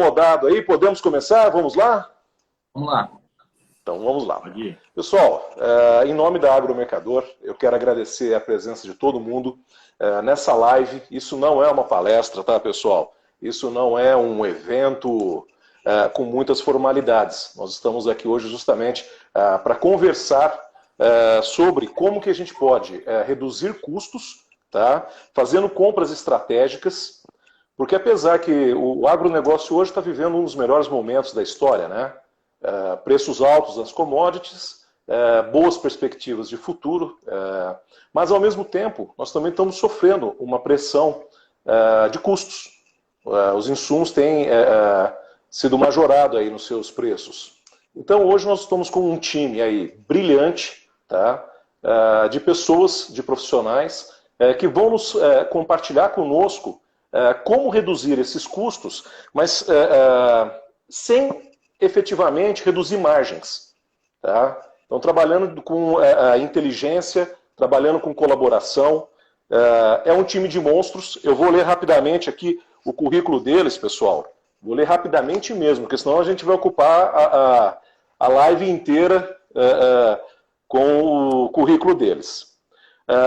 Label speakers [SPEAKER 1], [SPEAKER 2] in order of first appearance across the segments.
[SPEAKER 1] Rodado aí, podemos começar? Vamos lá?
[SPEAKER 2] Vamos lá.
[SPEAKER 1] Então vamos lá. Pessoal, em nome da Agromercador, eu quero agradecer a presença de todo mundo nessa live. Isso não é uma palestra, tá, pessoal? Isso não é um evento com muitas formalidades. Nós estamos aqui hoje justamente para conversar sobre como que a gente pode reduzir custos, tá? Fazendo compras estratégicas, porque apesar que o agronegócio hoje está vivendo um dos melhores momentos da história, né? Preços altos das commodities, boas perspectivas de futuro, mas ao mesmo tempo nós também estamos sofrendo uma pressão de custos. Os insumos têm sido majorados aí nos seus preços. Então hoje nós estamos com um time aí brilhante, tá? De pessoas, de profissionais, que vão nos compartilhar conosco como reduzir esses custos, mas sem efetivamente reduzir margens. Tá? Então, trabalhando com inteligência, trabalhando com colaboração. É um time de monstros. Eu vou ler rapidamente aqui o currículo deles, pessoal. Vou ler rapidamente mesmo, porque senão a gente vai ocupar a live inteira com o currículo deles.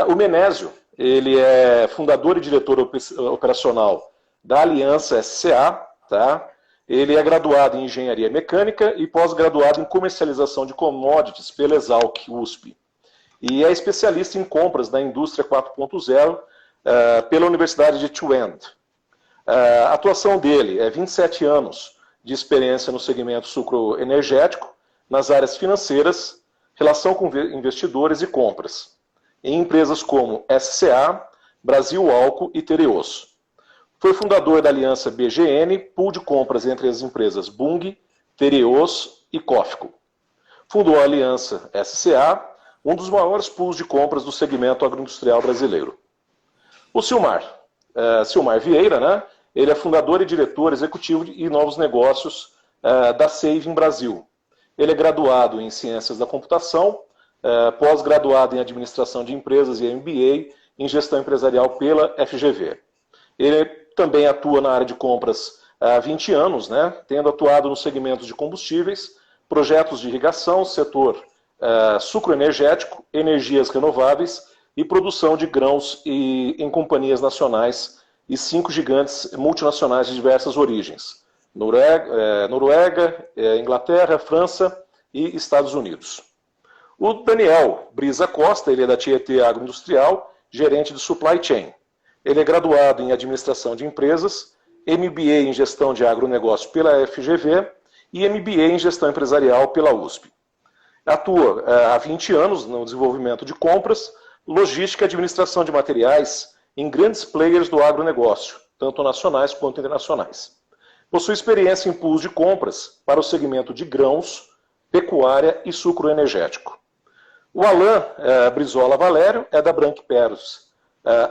[SPEAKER 1] O Menésio, ele é fundador e diretor operacional da Aliança SCA, tá? Ele é graduado em Engenharia Mecânica e pós-graduado em Comercialização de Commodities pela Exalc USP. E é especialista em compras da Indústria 4.0 pela Universidade de Twente. A atuação dele é 27 anos de experiência no segmento sucroenergético, nas áreas financeiras, relação com investidores e compras, em empresas como SCA, Brasil Álcool e Tereos. Foi fundador da Aliança BGN, pool de compras entre as empresas Bung, Tereos e Cofco. Fundou a Aliança SCA, um dos maiores pools de compras do segmento agroindustrial brasileiro. O Silmar Vieira, né? Ele é fundador e diretor executivo de novos negócios da Saving Brasil. Ele é graduado em Ciências da Computação, pós-graduado em Administração de Empresas e MBA em Gestão Empresarial pela FGV. Ele também atua na área de compras há 20 anos, né, tendo atuado nos segmentos de combustíveis, projetos de irrigação, setor sucroenergético, energias renováveis e produção de grãos em companhias nacionais e 5 gigantes multinacionais de diversas origens: Noruega, Inglaterra, França e Estados Unidos. O Daniel Brisa Costa, ele é da Tietê Agroindustrial, gerente de Supply Chain. Ele é graduado em Administração de Empresas, MBA em Gestão de Agronegócio pela FGV e MBA em Gestão Empresarial pela USP. Atua há 20 anos no desenvolvimento de compras, logística e administração de materiais em grandes players do agronegócio, tanto nacionais quanto internacionais. Possui experiência em pools de compras para o segmento de grãos, pecuária e sucroenergético. O Alain Brizola Valério é da Branque Peros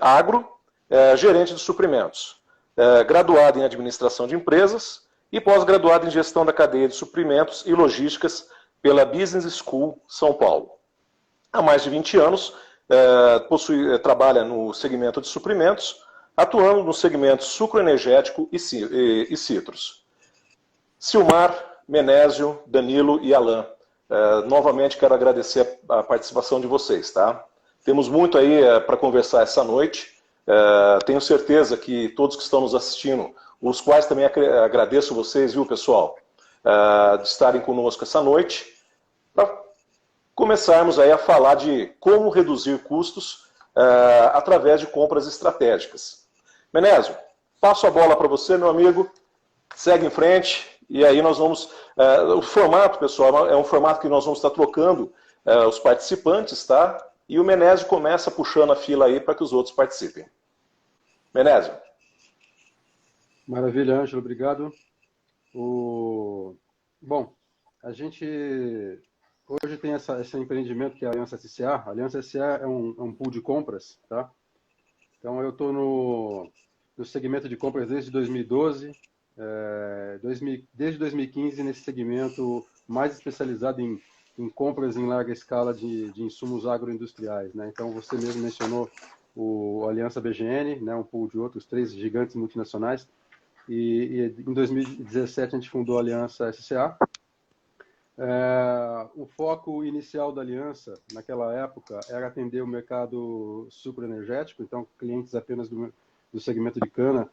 [SPEAKER 1] Agro, gerente de suprimentos, graduado em administração de empresas e pós-graduado em gestão da cadeia de suprimentos e logísticas pela Business School São Paulo. Há mais de 20 anos, trabalha no segmento de suprimentos, atuando no segmento sucroenergético e citros. Silmar, Menésio, Danilo e Alain, novamente quero agradecer a participação de vocês, tá? Temos muito aí para conversar essa noite. Tenho certeza que todos que estão nos assistindo, os quais também agradeço vocês, viu, pessoal, de estarem conosco essa noite, para começarmos aí a falar de como reduzir custos através de compras estratégicas. Menésio, passo a bola para você, meu amigo, segue em frente, e aí nós vamos... o formato, pessoal, é um formato que nós vamos estar trocando os participantes, tá? E o Menésio começa puxando a fila aí para que os outros participem. Menésio.
[SPEAKER 3] Maravilha, Ângelo, obrigado. Bom, a gente hoje tem esse empreendimento que é a Aliança SCA. A Aliança SCA é um pool de compras, tá? Então eu estou no segmento de compras desde 2012, desde 2015 nesse segmento mais especializado em compras em larga escala de insumos agroindustriais, né? Então você mesmo mencionou o Aliança BGN, né, um pool de outros 3 gigantes multinacionais. e em 2017 a gente fundou a Aliança SCA. O foco inicial da Aliança, naquela época, era atender o mercado sucroenergético, então clientes apenas do segmento de cana.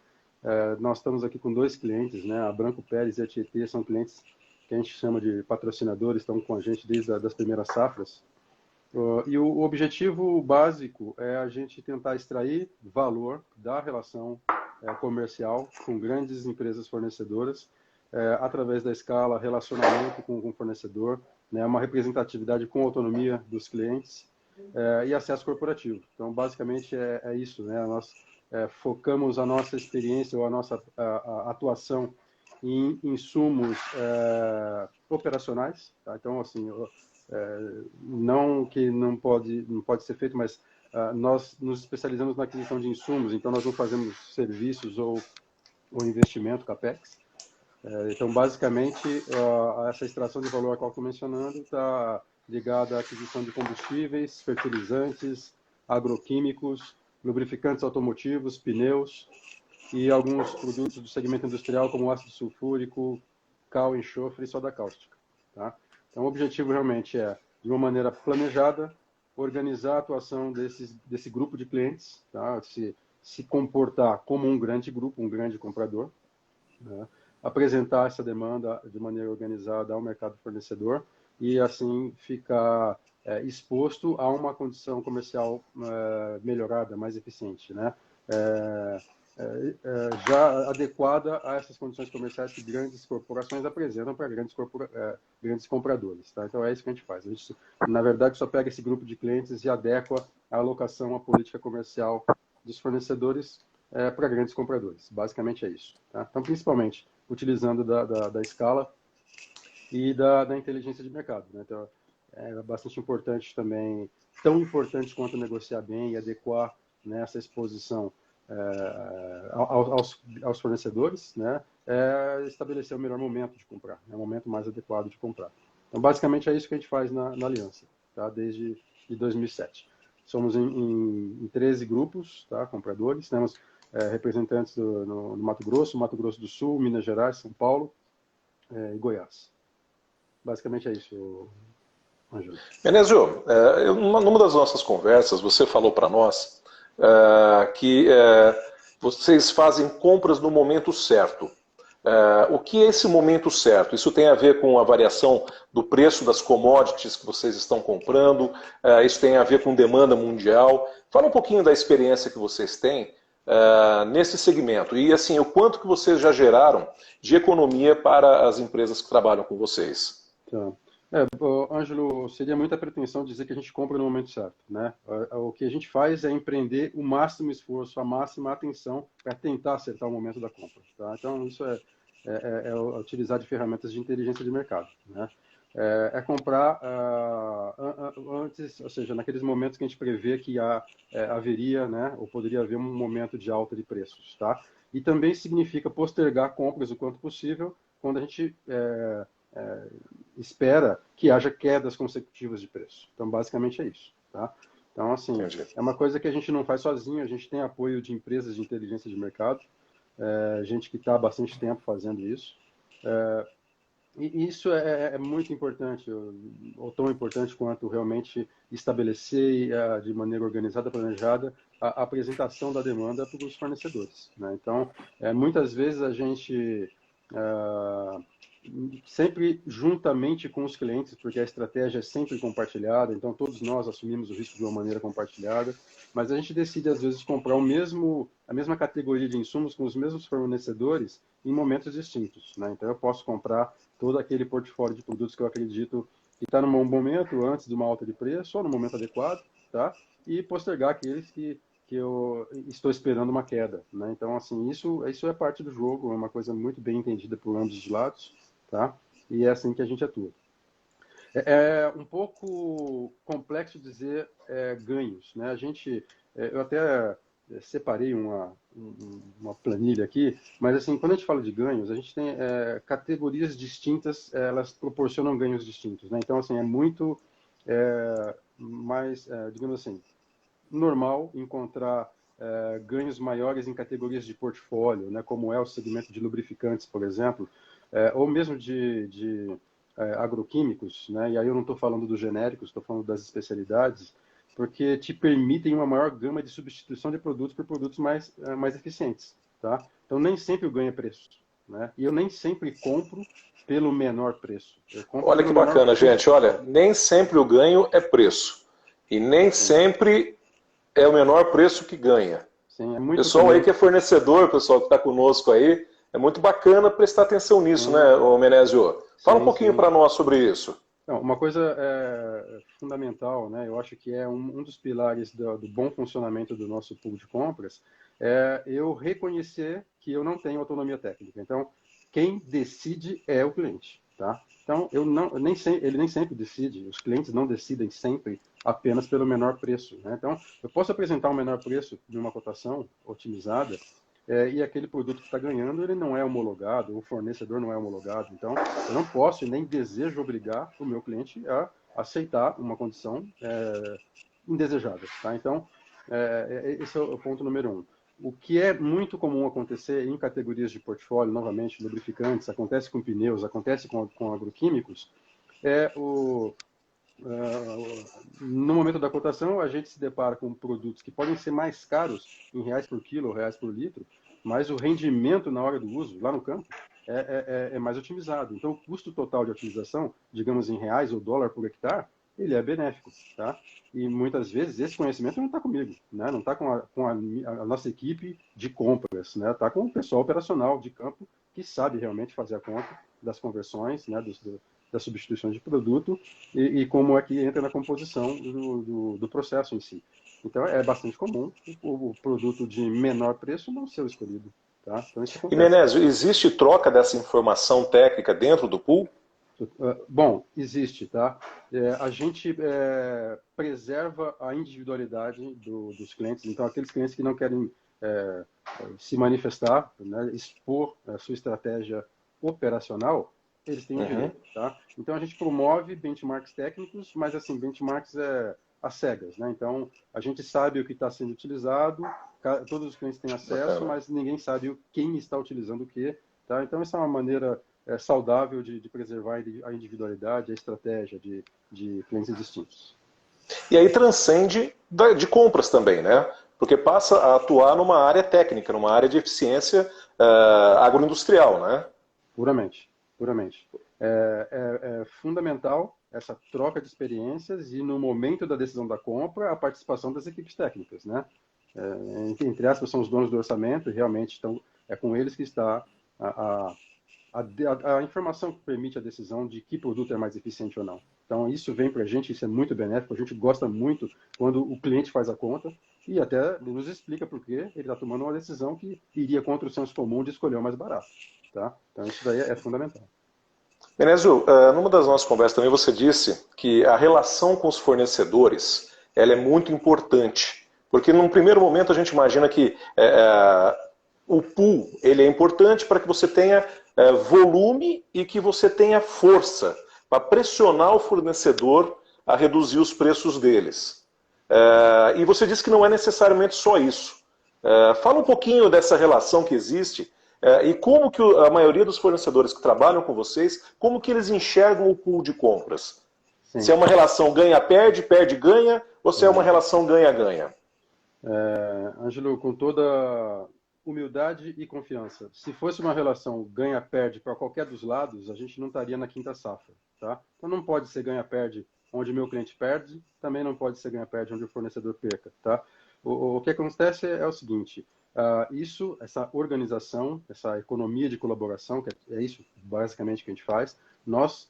[SPEAKER 3] Nós estamos aqui com 2 clientes, né? A Branco Pérez e a Tietê são clientes que a gente chama de patrocinadores, estão com a gente desde as primeiras safras. E o objetivo básico é a gente tentar extrair valor da relação comercial com grandes empresas fornecedoras, através da escala, relacionamento com o fornecedor, né, uma representatividade com autonomia dos clientes e acesso corporativo. Então, basicamente, é isso, né? Nós focamos a nossa experiência ou a nossa atuação em insumos operacionais, tá? Então, assim, não que não pode ser feito, mas nós nos especializamos na aquisição de insumos, então nós não fazemos serviços ou investimento, CAPEX. Então, basicamente, essa extração de valor a qual estou mencionando está ligada à aquisição de combustíveis, fertilizantes, agroquímicos, lubrificantes automotivos, pneus e alguns produtos do segmento industrial, como ácido sulfúrico, cal, enxofre e soda cáustica. Tá? Então, o objetivo realmente é, de uma maneira planejada, organizar a atuação desse grupo de clientes, tá? se comportar como um grande grupo, um grande comprador, né? Apresentar essa demanda de maneira organizada ao mercado fornecedor e, assim, ficar exposto a uma condição comercial melhorada, mais eficiente, né? Já adequada a essas condições comerciais que grandes corporações apresentam para grandes compradores. Tá? Então, é isso que a gente faz. A gente, na verdade, só pega esse grupo de clientes e adequa a alocação à política comercial dos fornecedores para grandes compradores. Basicamente é isso. Tá? Então, principalmente, utilizando da escala e da inteligência de mercado. Né? Então, é bastante importante também, tão importante quanto negociar bem e adequar, né, essa exposição aos fornecedores, né, estabelecer o melhor momento de comprar, o momento mais adequado de comprar. Então, basicamente, é isso que a gente faz na Aliança, tá, desde 2007. Somos em 13 grupos, tá, compradores, temos representantes no Mato Grosso do Sul, Minas Gerais, São Paulo e Goiás. Basicamente é isso, Ângelo.
[SPEAKER 1] Menezio, numa das nossas conversas, você falou para nós que vocês fazem compras no momento certo. O que é esse momento certo? Isso tem a ver com a variação do preço das commodities que vocês estão comprando? Isso tem a ver com demanda mundial? Fala um pouquinho da experiência que vocês têm nesse segmento e assim o quanto que vocês já geraram de economia para as empresas que trabalham com vocês.
[SPEAKER 3] Tá. Ângelo, seria muita pretensão dizer que a gente compra no momento certo, né? O que a gente faz é empreender o máximo esforço, a máxima atenção para tentar acertar o momento da compra, tá? Então, isso é utilizar de ferramentas de inteligência de mercado, né? Comprar antes, ou seja, naqueles momentos que a gente prevê que haveria, né, ou poderia haver um momento de alta de preços, tá? E também significa postergar compras o quanto possível quando a gente espera que haja quedas consecutivas de preço. Então, basicamente é isso, tá? Então, assim,
[SPEAKER 1] Entendi.
[SPEAKER 3] é uma coisa que a gente não faz sozinho, a gente tem apoio de empresas de inteligência de mercado, gente que está há bastante tempo fazendo isso. E isso é muito importante, ou tão importante quanto realmente estabelecer de maneira organizada, planejada, a apresentação da demanda para os fornecedores, né? Então, muitas vezes a gente sempre juntamente com os clientes, porque a estratégia é sempre compartilhada, então todos nós assumimos o risco de uma maneira compartilhada, mas a gente decide às vezes comprar a mesma categoria de insumos com os mesmos fornecedores em momentos distintos, né? Então eu posso comprar todo aquele portfólio de produtos que eu acredito que está num bom momento, antes de uma alta de preço, ou no momento adequado, tá? E postergar aqueles que eu estou esperando uma queda, né? Então, assim, isso é parte do jogo, é uma coisa muito bem entendida por ambos os lados, tá? E é assim que a gente atua. É um pouco complexo dizer ganhos, né? Eu até separei uma planilha aqui, mas assim, quando a gente fala de ganhos, a gente tem categorias distintas, elas proporcionam ganhos distintos, né? Então, assim, é muito mais, digamos assim, normal encontrar ganhos maiores em categorias de portfólio, né, como é o segmento de lubrificantes, por exemplo, ou mesmo de agroquímicos, né, e aí eu não estou falando dos genéricos, estou falando das especialidades, porque te permitem uma maior gama de substituição de produtos por produtos mais eficientes. Tá? Então, nem sempre o ganho é preço. Né? E eu nem sempre compro pelo menor preço. Eu compro
[SPEAKER 1] Olha
[SPEAKER 3] pelo
[SPEAKER 1] que
[SPEAKER 3] menor
[SPEAKER 1] bacana,
[SPEAKER 3] custo.
[SPEAKER 1] gente. Olha, nem sempre o ganho é preço. E nem
[SPEAKER 3] Sim.
[SPEAKER 1] sempre é o menor preço que ganha.
[SPEAKER 3] Sim, é muito
[SPEAKER 1] Pessoal
[SPEAKER 3] comum.
[SPEAKER 1] aí que é fornecedor, pessoal que está conosco aí, é muito bacana prestar atenção nisso,
[SPEAKER 3] Sim.
[SPEAKER 1] né, ô Menezio? Fala um
[SPEAKER 3] Sim,
[SPEAKER 1] pouquinho
[SPEAKER 3] sim.
[SPEAKER 1] para nós sobre isso.
[SPEAKER 3] Não, uma coisa fundamental, né? Eu acho que é um dos pilares do bom funcionamento do nosso pool de compras, é eu reconhecer que eu não tenho autonomia técnica. Então, quem decide é o cliente, tá? Então, ele nem sempre decide, os clientes não decidem sempre apenas pelo menor preço, né? Então, eu posso apresentar um menor preço de uma cotação otimizada, e aquele produto que está ganhando, ele não é homologado, o fornecedor não é homologado. Então, eu não posso e nem desejo obrigar o meu cliente a aceitar uma condição indesejada. Tá? Então, esse é o ponto número um. O que é muito comum acontecer em categorias de portfólio, novamente, lubrificantes, acontece com pneus, acontece com agroquímicos, no momento da cotação, a gente se depara com produtos que podem ser mais caros em reais por quilo ou reais por litro, mas o rendimento na hora do uso, lá no campo, é mais otimizado. Então, o custo total de otimização, digamos em reais ou dólar por hectare, ele é benéfico. Tá? E muitas vezes esse conhecimento não está comigo, né? Não está com a nossa equipe de compras, né? Está com o pessoal operacional de campo que sabe realmente fazer a conta das conversões, né? Das substituições de produto e como é que entra na composição do processo em si. Então, é bastante comum o produto de menor preço não ser o escolhido. Tá? Então, isso
[SPEAKER 1] E
[SPEAKER 3] acontece.
[SPEAKER 1] Menezio, existe troca dessa informação técnica dentro do pool?
[SPEAKER 3] Bom, existe, tá? A gente preserva a individualidade dos clientes. Então, aqueles clientes que não querem se manifestar, né, expor a sua estratégia operacional, eles têm o direito, tá? Então, a gente promove benchmarks técnicos, mas, assim, benchmarks às cegas, né? Então, a gente sabe o que está sendo utilizado, todos os clientes têm acesso,
[SPEAKER 1] Bacana.
[SPEAKER 3] mas ninguém sabe quem está utilizando o quê, tá? Então, essa é uma maneira saudável de preservar a individualidade, a estratégia de clientes distintos.
[SPEAKER 1] E aí transcende de compras também, né? Porque passa a atuar numa área técnica, numa área de eficiência agroindustrial, né?
[SPEAKER 3] Puramente, puramente. É fundamental essa troca de experiências e, no momento da decisão da compra, a participação das equipes técnicas, né? Entre aspas, são os donos do orçamento, e realmente é com eles que está a informação que permite a decisão de que produto é mais eficiente ou não. Então, isso vem para a gente, isso é muito benéfico, a gente gosta muito quando o cliente faz a conta e até nos explica por que ele está tomando uma decisão que iria contra o senso comum de escolher o mais barato. Tá? Então, isso daí é fundamental.
[SPEAKER 1] Menezio, numa das nossas conversas também você disse que a relação com os fornecedores ela é muito importante, porque num primeiro momento a gente imagina que o pool ele é importante para que você tenha volume e que você tenha força para pressionar o fornecedor a reduzir os preços deles. E você disse que não é necessariamente só isso. Fala um pouquinho dessa relação que existe e como que a maioria dos fornecedores que trabalham com vocês, como que eles enxergam o pool de compras?
[SPEAKER 3] Sim.
[SPEAKER 1] Se é uma relação ganha-perde, perde-ganha, ou se é uma relação ganha-ganha?
[SPEAKER 3] Ângelo, com toda humildade e confiança, se fosse uma relação ganha-perde para qualquer dos lados, a gente não estaria na quinta safra. Tá? Então não pode ser ganha-perde onde meu cliente perde, também não pode ser ganha-perde onde o fornecedor perca. Tá? O que acontece é o seguinte, essa organização, essa economia de colaboração, que é isso basicamente que a gente faz, nós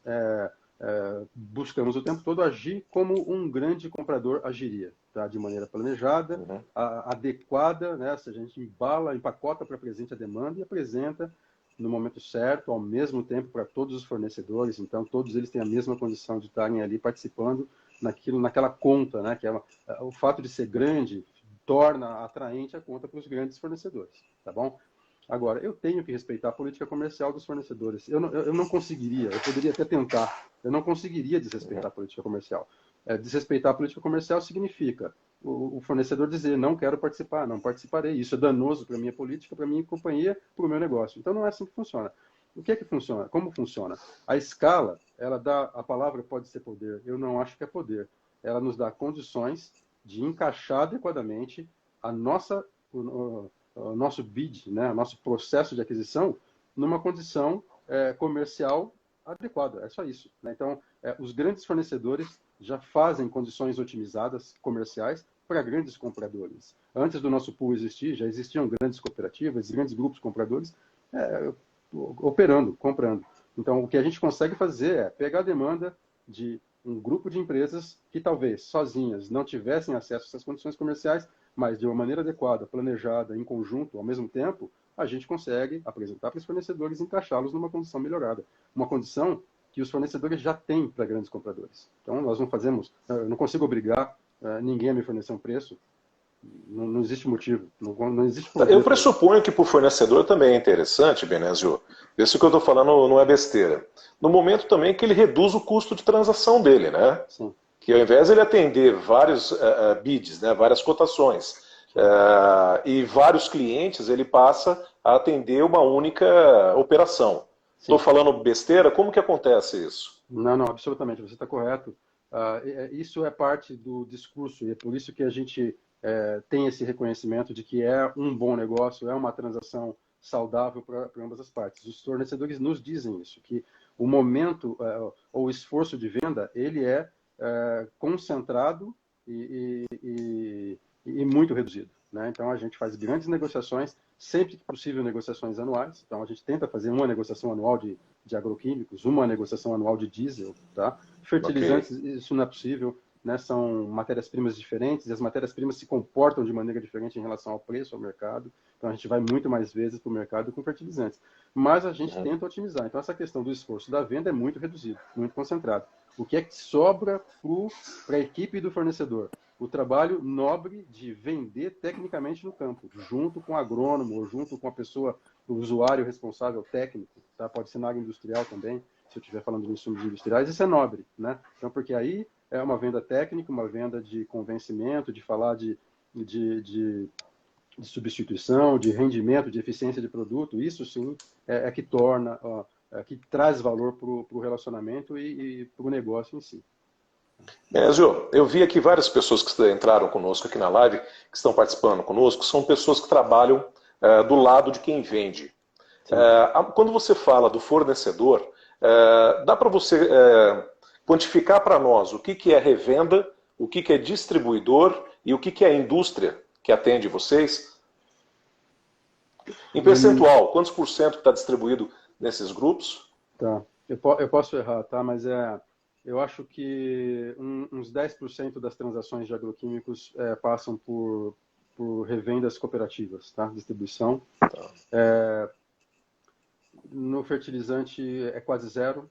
[SPEAKER 3] buscamos o tempo todo agir como um grande comprador agiria, tá? De maneira planejada, adequada, né? Se a gente empacota para presente a demanda e apresenta no momento certo, ao mesmo tempo para todos os fornecedores, então todos eles têm a mesma condição de estarem ali participando naquela conta, né? Que o fato de ser grande torna atraente a conta para os grandes fornecedores, tá bom? Agora, eu tenho que respeitar a política comercial dos fornecedores. Eu não conseguiria, eu poderia até tentar, eu não conseguiria desrespeitar a política comercial. Desrespeitar a política comercial significa o fornecedor dizer, não quero participar, não participarei, isso é danoso para a minha política, para a minha companhia, para o meu negócio. Então não é assim que funciona. O que é que funciona? Como funciona? A escala, ela dá, a palavra pode ser poder, eu não acho que é poder. Ela nos dá condições de encaixar adequadamente a nossa, o nosso bid, né, o nosso processo de aquisição, numa condição comercial adequada. É só isso. Né? Então, os grandes fornecedores já fazem condições otimizadas comerciais para grandes compradores. Antes do nosso pool existir, já existiam grandes cooperativas, grandes grupos compradores operando, comprando. Então, o que a gente consegue fazer é pegar a demanda de um grupo de empresas que talvez sozinhas não tivessem acesso a essas condições comerciais, mas de uma maneira adequada, planejada, em conjunto, ao mesmo tempo, a gente consegue apresentar para os fornecedores e encaixá-los numa condição melhorada. Uma condição que os fornecedores já têm para grandes compradores. Então, nós não fazemos, eu não consigo obrigar ninguém a me fornecer um preço, não existe motivo, não existe poder.
[SPEAKER 1] Eu pressuponho que para o fornecedor também é interessante, Benezio, isso que eu estou falando não é besteira. No momento também que ele reduz o custo de transação dele, né?
[SPEAKER 3] Sim.
[SPEAKER 1] Que ao invés de ele atender vários bids, né, várias cotações, e vários clientes, ele passa a atender uma única operação. Estou falando besteira? Como que acontece isso?
[SPEAKER 3] Não, absolutamente, você está correto. Isso é parte do discurso e é por isso que a gente tem esse reconhecimento de que é um bom negócio, é uma transação saudável para ambas as partes. Os fornecedores nos dizem isso, que o momento ou o esforço de venda, ele é concentrado e muito reduzido. Né? Então, a gente faz grandes negociações, sempre que possível, negociações anuais. Então, a gente tenta fazer uma negociação anual de agroquímicos, uma negociação anual de diesel. Tá? Fertilizantes, isso não é possível. Né? São matérias-primas diferentes e as matérias-primas se comportam de maneira diferente em relação ao preço, ao mercado. Então, a gente vai muito mais vezes para o mercado com fertilizantes. Mas a gente tenta otimizar. Então, essa questão do esforço da venda é muito reduzido, muito concentrado. O que é que sobra para a equipe do fornecedor? O trabalho nobre de vender tecnicamente no campo, junto com o agrônomo ou junto com a pessoa, o usuário responsável técnico, tá? Pode ser na área industrial também, se eu estiver falando de insumos industriais, isso é nobre, né? Então, porque aí é uma venda técnica, uma venda de convencimento, de falar de substituição, de rendimento, de eficiência de produto, isso sim é que torna, que traz valor para o relacionamento e para o negócio em si.
[SPEAKER 1] Benezio, eu vi aqui várias pessoas que entraram conosco aqui na live, que estão participando conosco, são pessoas que trabalham do lado de quem vende. Quando você fala do fornecedor, dá para você quantificar para nós o que é revenda, o que é distribuidor e o que é a indústria que atende vocês? Em percentual, quantos por cento está distribuído nesses grupos?
[SPEAKER 3] Tá, eu posso errar, tá? Mas eu acho que uns 10% das transações de agroquímicos passam por revendas cooperativas, tá? Distribuição. No fertilizante é quase zero.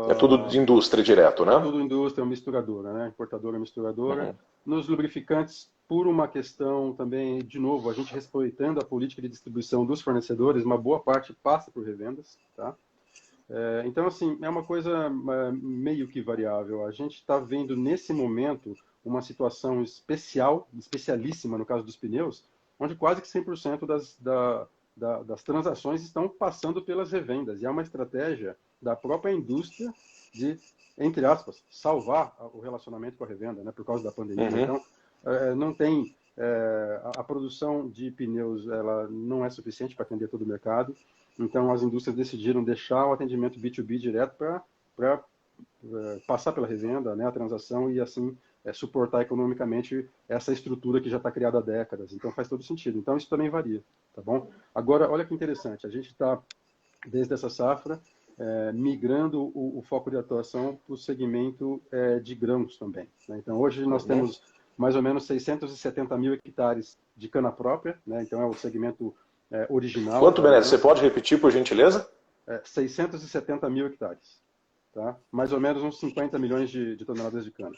[SPEAKER 1] É tudo de indústria direto, né?
[SPEAKER 3] Tudo indústria, misturadora, né? Importadora, misturadora. Nos lubrificantes, por uma questão também, de novo, a gente respeitando a política de distribuição dos fornecedores, uma boa parte passa por revendas, tá? Então, assim, é uma coisa meio que variável. A gente está vendo, nesse momento, uma situação especialíssima, no caso dos pneus, onde quase que 100% das transações estão passando pelas revendas. E é uma estratégia da própria indústria de, entre aspas, salvar o relacionamento com a revenda, né, por causa da pandemia. Então, não tem... a produção de pneus ela não é suficiente para atender todo o mercado. Então, as indústrias decidiram deixar o atendimento B2B direto para passar pela revenda, né, a transação, e assim suportar economicamente essa estrutura que já está criada há décadas. Então, faz todo sentido. Então, isso também varia, tá bom? Agora, olha que interessante. A gente está, desde essa safra, migrando o foco de atuação para o segmento de grãos também. Né? Então, hoje nós temos mais ou menos 670 mil hectares de cana própria, né? Então é o segmento original.
[SPEAKER 1] Quanto, Benezio? Você pode repetir, por gentileza?
[SPEAKER 3] 670 mil hectares. Tá? Mais ou menos uns 50 milhões de toneladas de cana.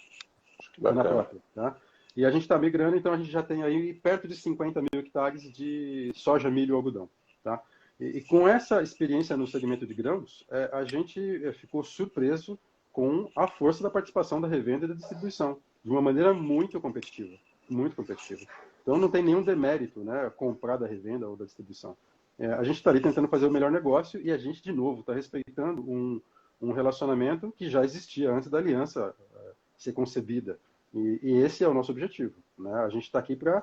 [SPEAKER 3] Cana própria. Tá? E a gente está migrando, então a gente já tem aí perto de 50 mil hectares de soja, milho e algodão. Tá? E com essa experiência no segmento de grãos, a gente ficou surpreso com a força da participação da revenda e da distribuição. de uma maneira muito competitiva, muito competitiva. Então não tem nenhum demérito, né, comprar da revenda ou da distribuição. A gente está ali tentando fazer o melhor negócio e a gente, de novo, está respeitando um relacionamento que já existia antes da aliança ser concebida. E esse é o nosso objetivo, né? A gente está aqui para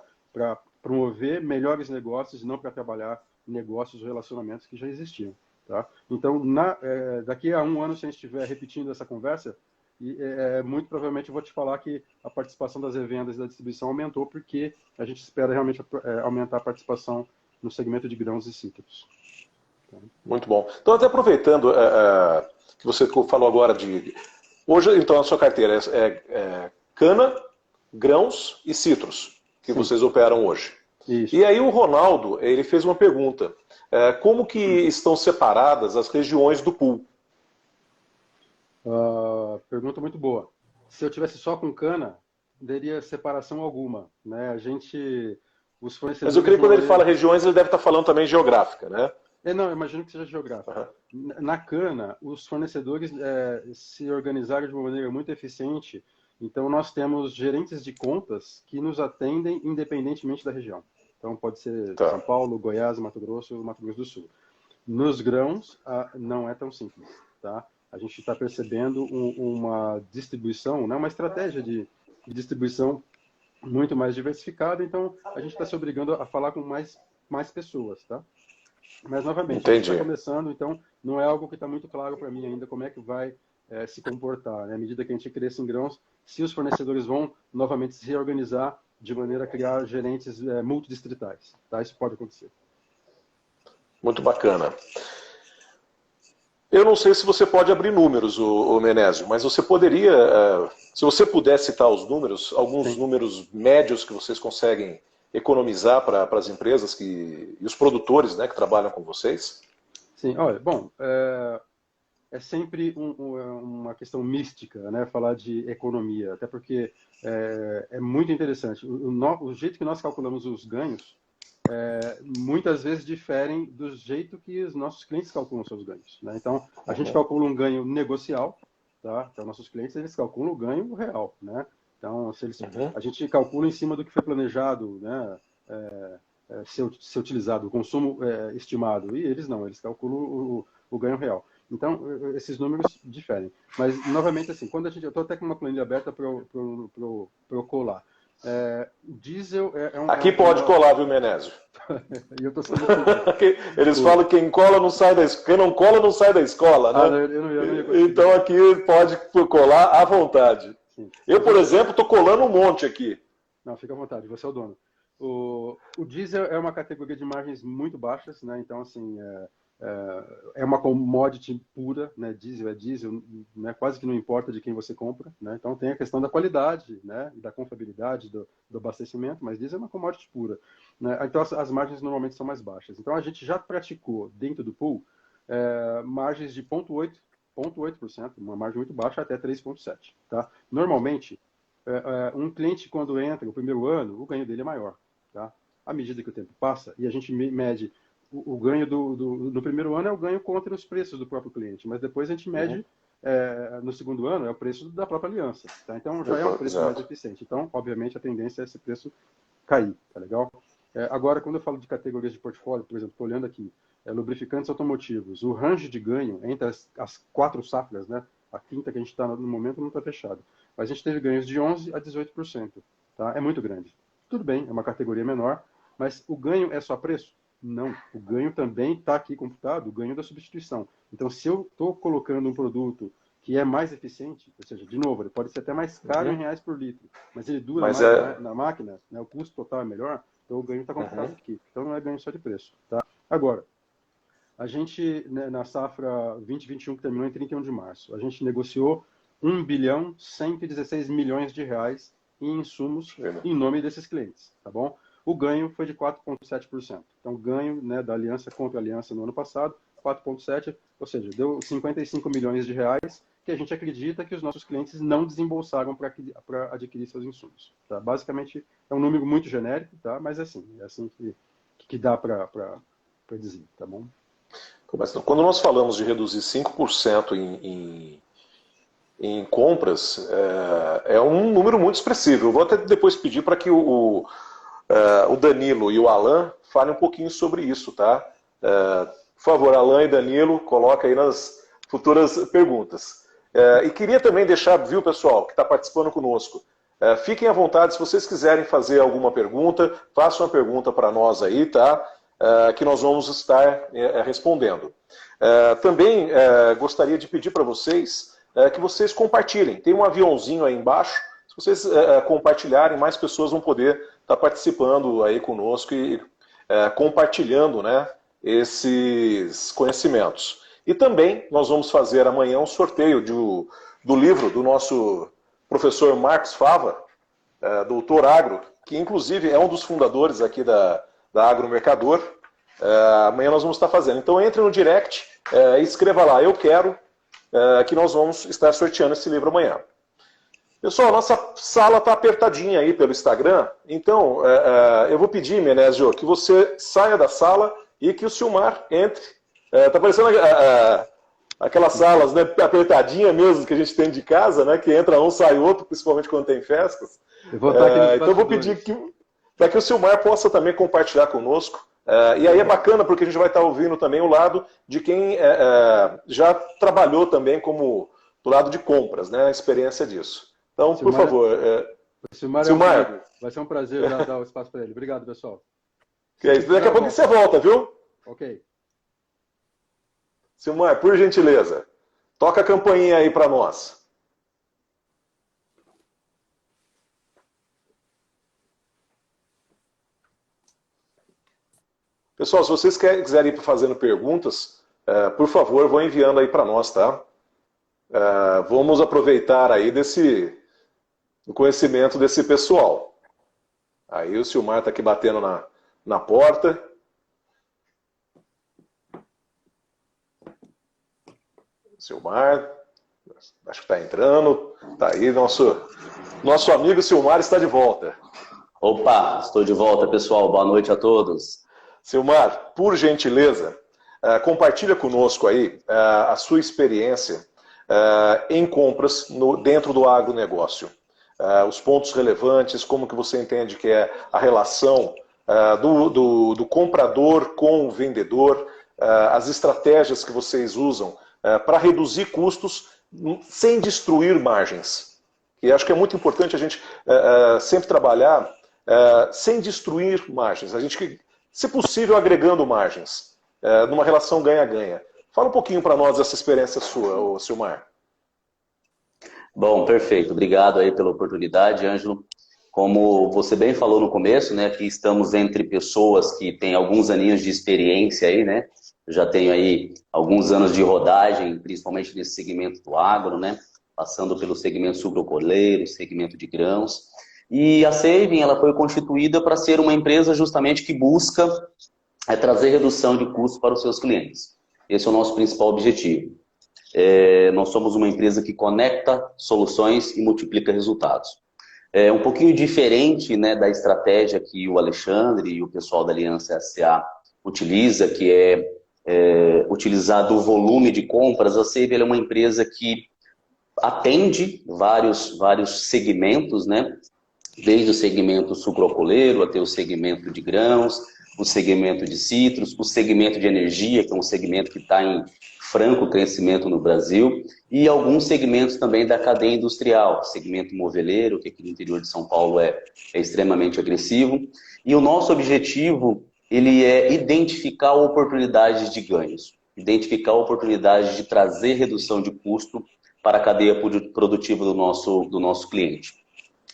[SPEAKER 3] promover melhores negócios e não para trabalhar negócios ou relacionamentos que já existiam. Tá? Então, daqui a um ano, se a gente estiver repetindo essa conversa, muito provavelmente eu vou te falar que a participação das revendas e da distribuição aumentou, porque a gente espera realmente aumentar a participação no segmento de grãos e cítricos.
[SPEAKER 1] Muito bom. Então, até aproveitando que você falou agora de... Hoje, então, a sua carteira é cana, grãos e citros, que
[SPEAKER 3] Sim.
[SPEAKER 1] vocês operam hoje.
[SPEAKER 3] Isso.
[SPEAKER 1] E aí o Ronaldo, ele fez uma pergunta. Como que estão separadas as regiões do pool?
[SPEAKER 3] Pergunta muito boa. Se eu tivesse só com cana, não teria separação alguma, né? Os fornecedores...
[SPEAKER 1] Mas eu creio que quando ele fala regiões, ele deve estar falando também geográfica, né?
[SPEAKER 3] Não, eu imagino que seja geográfica. Uhum. Na cana, os fornecedores se organizaram de uma maneira muito eficiente. Então, nós temos gerentes de contas que nos atendem independentemente da região. Então, pode ser São Paulo, Goiás, Mato Grosso do Sul. Nos grãos, não é tão simples, tá? A gente está percebendo uma distribuição, né, uma estratégia de distribuição muito mais diversificada. Então, a gente está se obrigando a falar com mais pessoas, tá? Mas, novamente, a gente está começando, então não é algo que está muito claro para mim ainda como é que vai se comportar, né? À medida que a gente cresce em grãos, se os fornecedores vão novamente se reorganizar de maneira a criar gerentes multidistritais. Tá? Isso pode acontecer.
[SPEAKER 1] Muito bacana. Eu não sei se você pode abrir números, o Menezio, mas você poderia, se você puder citar os números, alguns Sim. números médios que vocês conseguem economizar para as empresas e os produtores, né, que trabalham com vocês?
[SPEAKER 3] Sim, olha, bom, é sempre uma questão mística, né, falar de economia, até porque é muito interessante. O jeito que nós calculamos os ganhos muitas vezes diferem do jeito que os nossos clientes calculam seus ganhos, né? Então, a gente calcula um ganho negocial, tá? Então, nossos clientes, eles calculam o ganho real, né? Então, a gente calcula em cima do que foi planejado, né? Ser utilizado, o consumo estimado, e eles não, eles calculam o ganho real. Então, esses números diferem. Mas, novamente, assim, quando eu estou até com uma planilha aberta para eu colar. Diesel
[SPEAKER 1] Aqui pode colar, viu, Menezio?
[SPEAKER 3] Eu tô sendo
[SPEAKER 1] Eles falam que quem cola não sai da escola, quem não cola não sai da escola, né?
[SPEAKER 3] Eu não ia
[SPEAKER 1] então aqui pode colar à vontade. Sim. Eu, por exemplo, estou colando um monte aqui.
[SPEAKER 3] Não, fica à vontade, você é o dono. O diesel é uma categoria de margens muito baixas, né? Então, assim, é uma commodity pura, né? Diesel é diesel, né? Quase que não importa de quem você compra, né? Então tem a questão da qualidade, né? Da confiabilidade do abastecimento, mas diesel é uma commodity pura, né? Então as margens normalmente são mais baixas. Então a gente já praticou dentro do pool margens de 0,8%, uma margem muito baixa, até 3,7%, tá? Normalmente um cliente quando entra no primeiro ano, o ganho dele é maior, tá? À medida que o tempo passa e a gente mede o ganho do primeiro ano é o ganho contra os preços do próprio cliente, mas depois a gente mede no segundo ano é o preço da própria aliança, tá? Então já é um preço mais eficiente. Então, obviamente, a tendência é esse preço cair, tá legal? Agora, quando eu falo de categorias de portfólio, por exemplo, estou olhando aqui, lubrificantes automotivos, o range de ganho entre as 4 safras, né? A quinta que a gente está no momento não está fechado, mas a gente teve ganhos de 11% a 18%, tá? É muito grande. Tudo bem, é uma categoria menor, mas o ganho é só preço? Não, o ganho também está aqui computado, o ganho da substituição. Então, se eu estou colocando um produto que é mais eficiente, ou seja, de novo, ele pode ser até mais caro em reais por litro, mas ele dura mais na máquina, né, o custo total é melhor, então o ganho está computado aqui. Então, não é ganho só de preço. Tá? Agora, a gente, né, na safra 2021, que terminou em 31 de março, a gente negociou 1 bilhão 116 milhões de reais em insumos em nome desses clientes, tá bom? O ganho foi de 4,7%. Então, o ganho, né, da aliança contra a aliança no ano passado, 4,7%, ou seja, deu 55 milhões de reais que a gente acredita que os nossos clientes não desembolsaram para adquirir seus insumos. Tá? Basicamente, é um número muito genérico, tá? Mas é assim que dá para dizer, tá bom?
[SPEAKER 1] Quando nós falamos de reduzir 5% em compras é um número muito expressivo. Eu vou até depois pedir para que o Danilo e o Alan falem um pouquinho sobre isso, tá? Por favor, Alan e Danilo, coloca aí nas futuras perguntas. E queria também deixar, viu, pessoal, que está participando conosco, fiquem à vontade, se vocês quiserem fazer alguma pergunta, façam uma pergunta para nós aí, tá? Que nós vamos estar respondendo. Também gostaria de pedir para vocês que vocês compartilhem. Tem um aviãozinho aí embaixo. Se vocês compartilharem, mais pessoas vão poder estar participando aí conosco e compartilhando, né, esses conhecimentos. E também nós vamos fazer amanhã um sorteio do livro do nosso professor Marcos Fava, doutor Agro, que inclusive é um dos fundadores aqui da Agromercador. Amanhã nós vamos estar fazendo. Então entre no direct e escreva lá, eu quero, que nós vamos estar sorteando esse livro amanhã. Pessoal, nossa sala está apertadinha aí pelo Instagram, então eu vou pedir, Menezio, que você saia da sala e que o Silmar entre. Está parecendo aquelas salas, né, apertadinha mesmo que a gente tem de casa, né, que entra um, sai outro, principalmente quando tem festas. Então eu vou pedir para que o Silmar possa também compartilhar conosco. E aí é bacana porque a gente vai estar ouvindo também o lado de quem já trabalhou também como do lado de compras, né, a experiência disso. Então, Silmar, por favor.
[SPEAKER 3] Silmar. Vai ser um prazer dar o espaço para ele. Obrigado, pessoal.
[SPEAKER 1] Daqui a pouco você volta, viu?
[SPEAKER 3] Ok.
[SPEAKER 1] Silmar, por gentileza, toca a campainha aí para nós. Pessoal, se vocês quiserem ir fazendo perguntas, por favor, vão enviando aí para nós, tá? Vamos aproveitar aí do conhecimento desse pessoal. Aí o Silmar está aqui batendo na porta. Silmar, acho que está entrando. Está aí, nosso amigo Silmar está de volta.
[SPEAKER 2] Opa, estou de volta, pessoal. Boa noite a todos.
[SPEAKER 1] Silmar, por gentileza, compartilha conosco aí a sua experiência em compras dentro do agronegócio. Os pontos relevantes, como que você entende que é a relação do comprador com o vendedor, as estratégias que vocês usam para reduzir custos sem destruir margens. E acho que é muito importante a gente sempre trabalhar sem destruir margens. A gente, se possível, agregando margens, numa relação ganha-ganha. Fala um pouquinho para nós dessa experiência sua, Silmar.
[SPEAKER 2] Bom, perfeito. Obrigado aí pela oportunidade, Ângelo. Como você bem falou no começo, né, aqui estamos entre pessoas que têm alguns aninhos de experiência aí, né? Eu já tenho aí alguns anos de rodagem, principalmente nesse segmento do agro, né? Passando pelo segmento sucrocoleiro, segmento de grãos. E a Saving, ela foi constituída para ser uma empresa justamente que busca trazer redução de custos para os seus clientes. Esse é o nosso principal objetivo. Nós somos uma empresa que conecta soluções e multiplica resultados. É um pouquinho diferente, né, da estratégia que o Alexandre e o pessoal da Aliança SA utiliza, que é utilizar do volume de compras. A Saving é uma empresa que atende vários segmentos, né? Desde o segmento sucrocoleiro até o segmento de grãos, o segmento de citros, o segmento de energia, que é um segmento que está em franco crescimento no Brasil, e alguns segmentos também da cadeia industrial, segmento moveleiro, que aqui no interior de São Paulo é extremamente agressivo. E o nosso objetivo, ele é identificar oportunidades de ganhos, identificar oportunidades de trazer redução de custo para a cadeia produtiva do nosso cliente.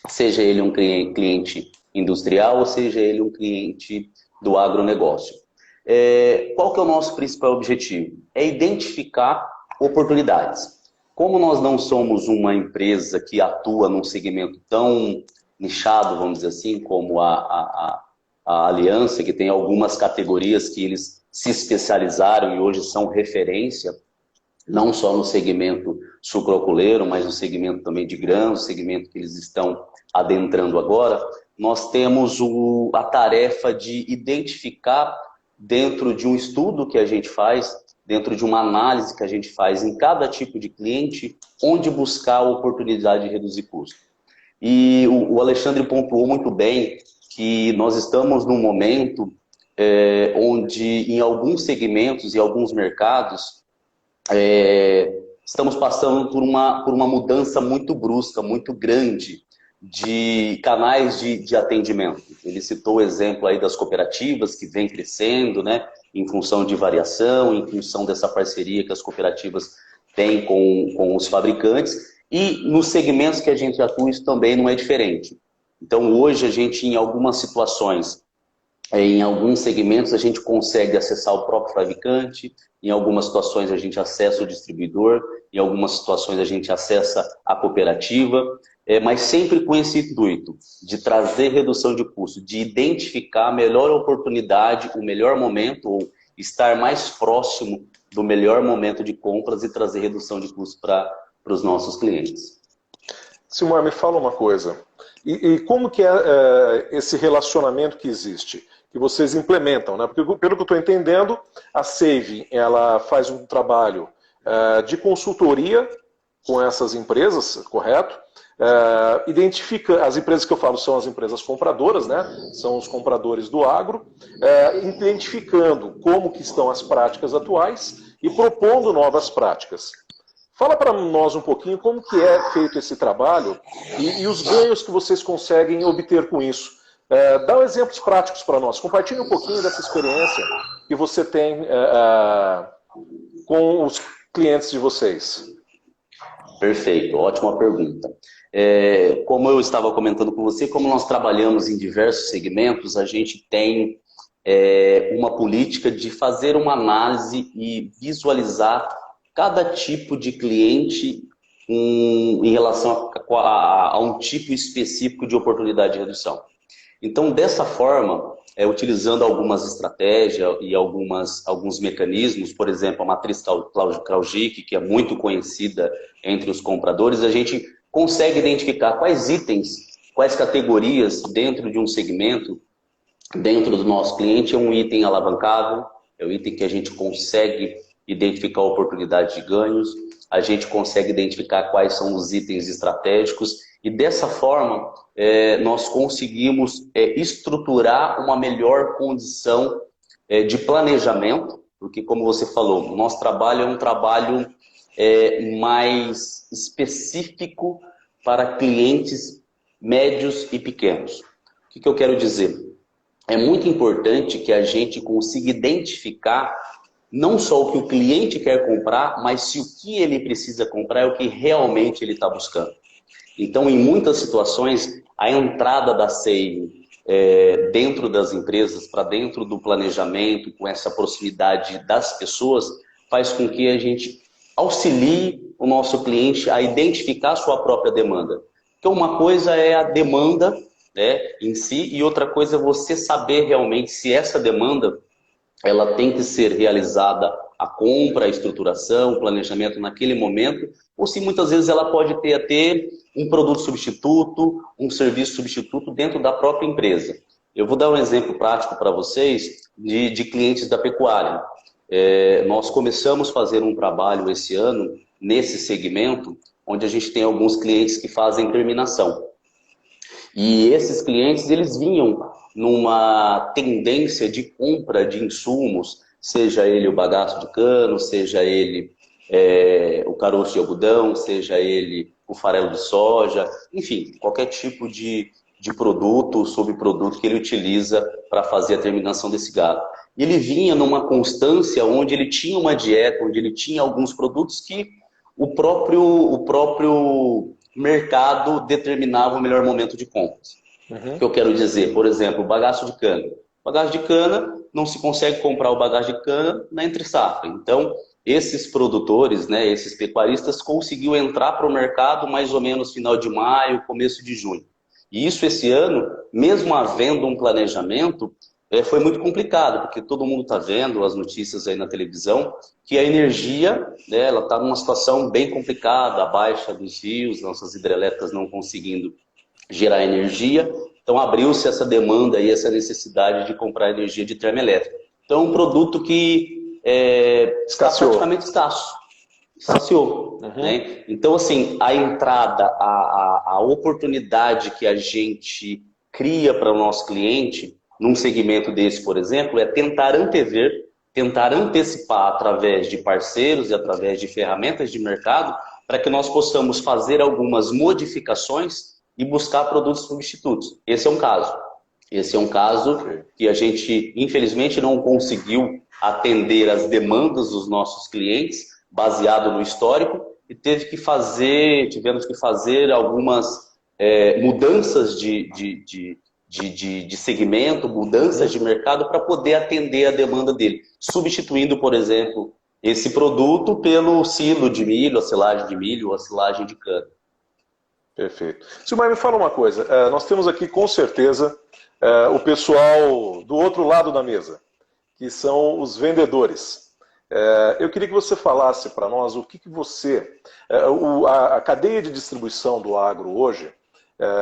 [SPEAKER 2] Seja ele um cliente industrial ou seja ele um cliente do agronegócio. Qual que é o nosso principal objetivo? É identificar oportunidades. Como nós não somos uma empresa que atua num segmento tão nichado, vamos dizer assim, como a Aliança, que tem algumas categorias que eles se especializaram e hoje são referência, não só no segmento sucrocoleiro, mas no segmento também de grãos, segmento que eles estão adentrando agora, nós temos a tarefa de identificar, dentro de um estudo que a gente faz, dentro de uma análise que a gente faz em cada tipo de cliente, onde buscar a oportunidade de reduzir custo. E o Alexandre pontuou muito bem que nós estamos num momento onde em alguns segmentos e alguns mercados estamos passando por uma mudança muito brusca, muito grande de canais de atendimento. Ele citou o exemplo aí das cooperativas que vem crescendo, né, em função de variação, em função dessa parceria que as cooperativas têm com os fabricantes, e nos segmentos que a gente atua isso também não é diferente. Então hoje a gente, em algumas situações, em alguns segmentos a gente consegue acessar o próprio fabricante, em algumas situações a gente acessa o distribuidor, em algumas situações a gente acessa a cooperativa, mas sempre com esse intuito de trazer redução de custo, de identificar a melhor oportunidade, o melhor momento, ou estar mais próximo do melhor momento de compras e trazer redução de custo para os nossos clientes.
[SPEAKER 1] Silmar, me fala uma coisa. E como que é esse relacionamento que existe, que vocês implementam, né? Porque, pelo que eu estou entendendo, a Save, ela faz um trabalho de consultoria com essas empresas, correto? Identifica, as empresas que eu falo são as empresas compradoras, né? São os compradores do agro, identificando como que estão as práticas atuais e propondo novas práticas. Fala para nós um pouquinho como que é feito esse trabalho e os ganhos que vocês conseguem obter com isso. Dá exemplos práticos para nós. Compartilhe um pouquinho dessa experiência que você tem com os clientes de vocês.
[SPEAKER 2] Perfeito, ótima pergunta. Como eu estava comentando com você, como nós trabalhamos em diversos segmentos, a gente tem uma política de fazer uma análise e visualizar cada tipo de cliente em relação a um tipo específico de oportunidade de redução. Então, dessa forma, utilizando algumas estratégias e alguns mecanismos, por exemplo, a matriz Kraujic, que é muito conhecida entre os compradores, a gente consegue identificar quais itens, quais categorias dentro de um segmento, dentro do nosso cliente, é um item alavancável, é o item que a gente consegue identificar a oportunidade de ganhos, a gente consegue identificar quais são os itens estratégicos e dessa forma nós conseguimos estruturar uma melhor condição de planejamento, porque como você falou, o nosso trabalho é um trabalho mais específico para clientes médios e pequenos. O que eu quero dizer? É muito importante que a gente consiga identificar não só o que o cliente quer comprar, mas se o que ele precisa comprar é o que realmente ele está buscando. Então, em muitas situações, a entrada da Save dentro das empresas, para dentro do planejamento, com essa proximidade das pessoas, faz com que a gente auxilie o nosso cliente a identificar a sua própria demanda. Então, uma coisa é a demanda em si, e outra coisa é você saber realmente se essa demanda ela tem que ser realizada a compra, a estruturação, o planejamento naquele momento, ou se muitas vezes ela pode ter até um produto substituto, um serviço substituto dentro da própria empresa. Eu vou dar um exemplo prático para vocês de clientes da pecuária. Nós começamos a fazer um trabalho esse ano nesse segmento, onde a gente tem alguns clientes que fazem terminação. E esses clientes, eles vinham numa tendência de compra de insumos, seja ele o bagaço de cano, seja ele o caroço de algodão, seja ele o farelo de soja, enfim, qualquer tipo de produto, subproduto que ele utiliza para fazer a terminação desse gado. Ele vinha numa constância onde ele tinha uma dieta, onde ele tinha alguns produtos que o próprio mercado determinava o melhor momento de compras. O que eu quero dizer, por exemplo, o bagaço de cana. O bagaço de cana, não se consegue comprar o bagaço de cana na entre-safra. Então, esses produtores, esses pecuaristas, conseguiu entrar para o mercado mais ou menos final de maio, começo de junho. E isso esse ano, mesmo havendo um planejamento, foi muito complicado, porque todo mundo está vendo as notícias aí na televisão, que a energia, ela está numa situação bem complicada, a baixa dos rios, nossas hidrelétricas não conseguindo gerar energia, então abriu-se essa demanda e essa necessidade de comprar energia de termoelétrica. Então, um produto que está praticamente escasseou. Né? Então, assim, a entrada, a oportunidade que a gente cria para o nosso cliente, num segmento desse, por exemplo, é tentar antever, tentar antecipar através de parceiros e através de ferramentas de mercado, para que nós possamos fazer algumas modificações e buscar produtos substitutos. Esse é um caso. Esse é um caso que a gente, infelizmente, não conseguiu atender as demandas dos nossos clientes, baseado no histórico, e tivemos que fazer algumas mudanças de segmento, mudanças de mercado para poder atender a demanda dele, substituindo, por exemplo, esse produto pelo silo de milho, a silagem de milho ou a silagem de cana.
[SPEAKER 1] Perfeito. Silmar, me fala uma coisa. Nós temos aqui, com certeza, o pessoal do outro lado da mesa, que são os vendedores. Eu queria que você falasse para nós o que você... a cadeia de distribuição do agro hoje,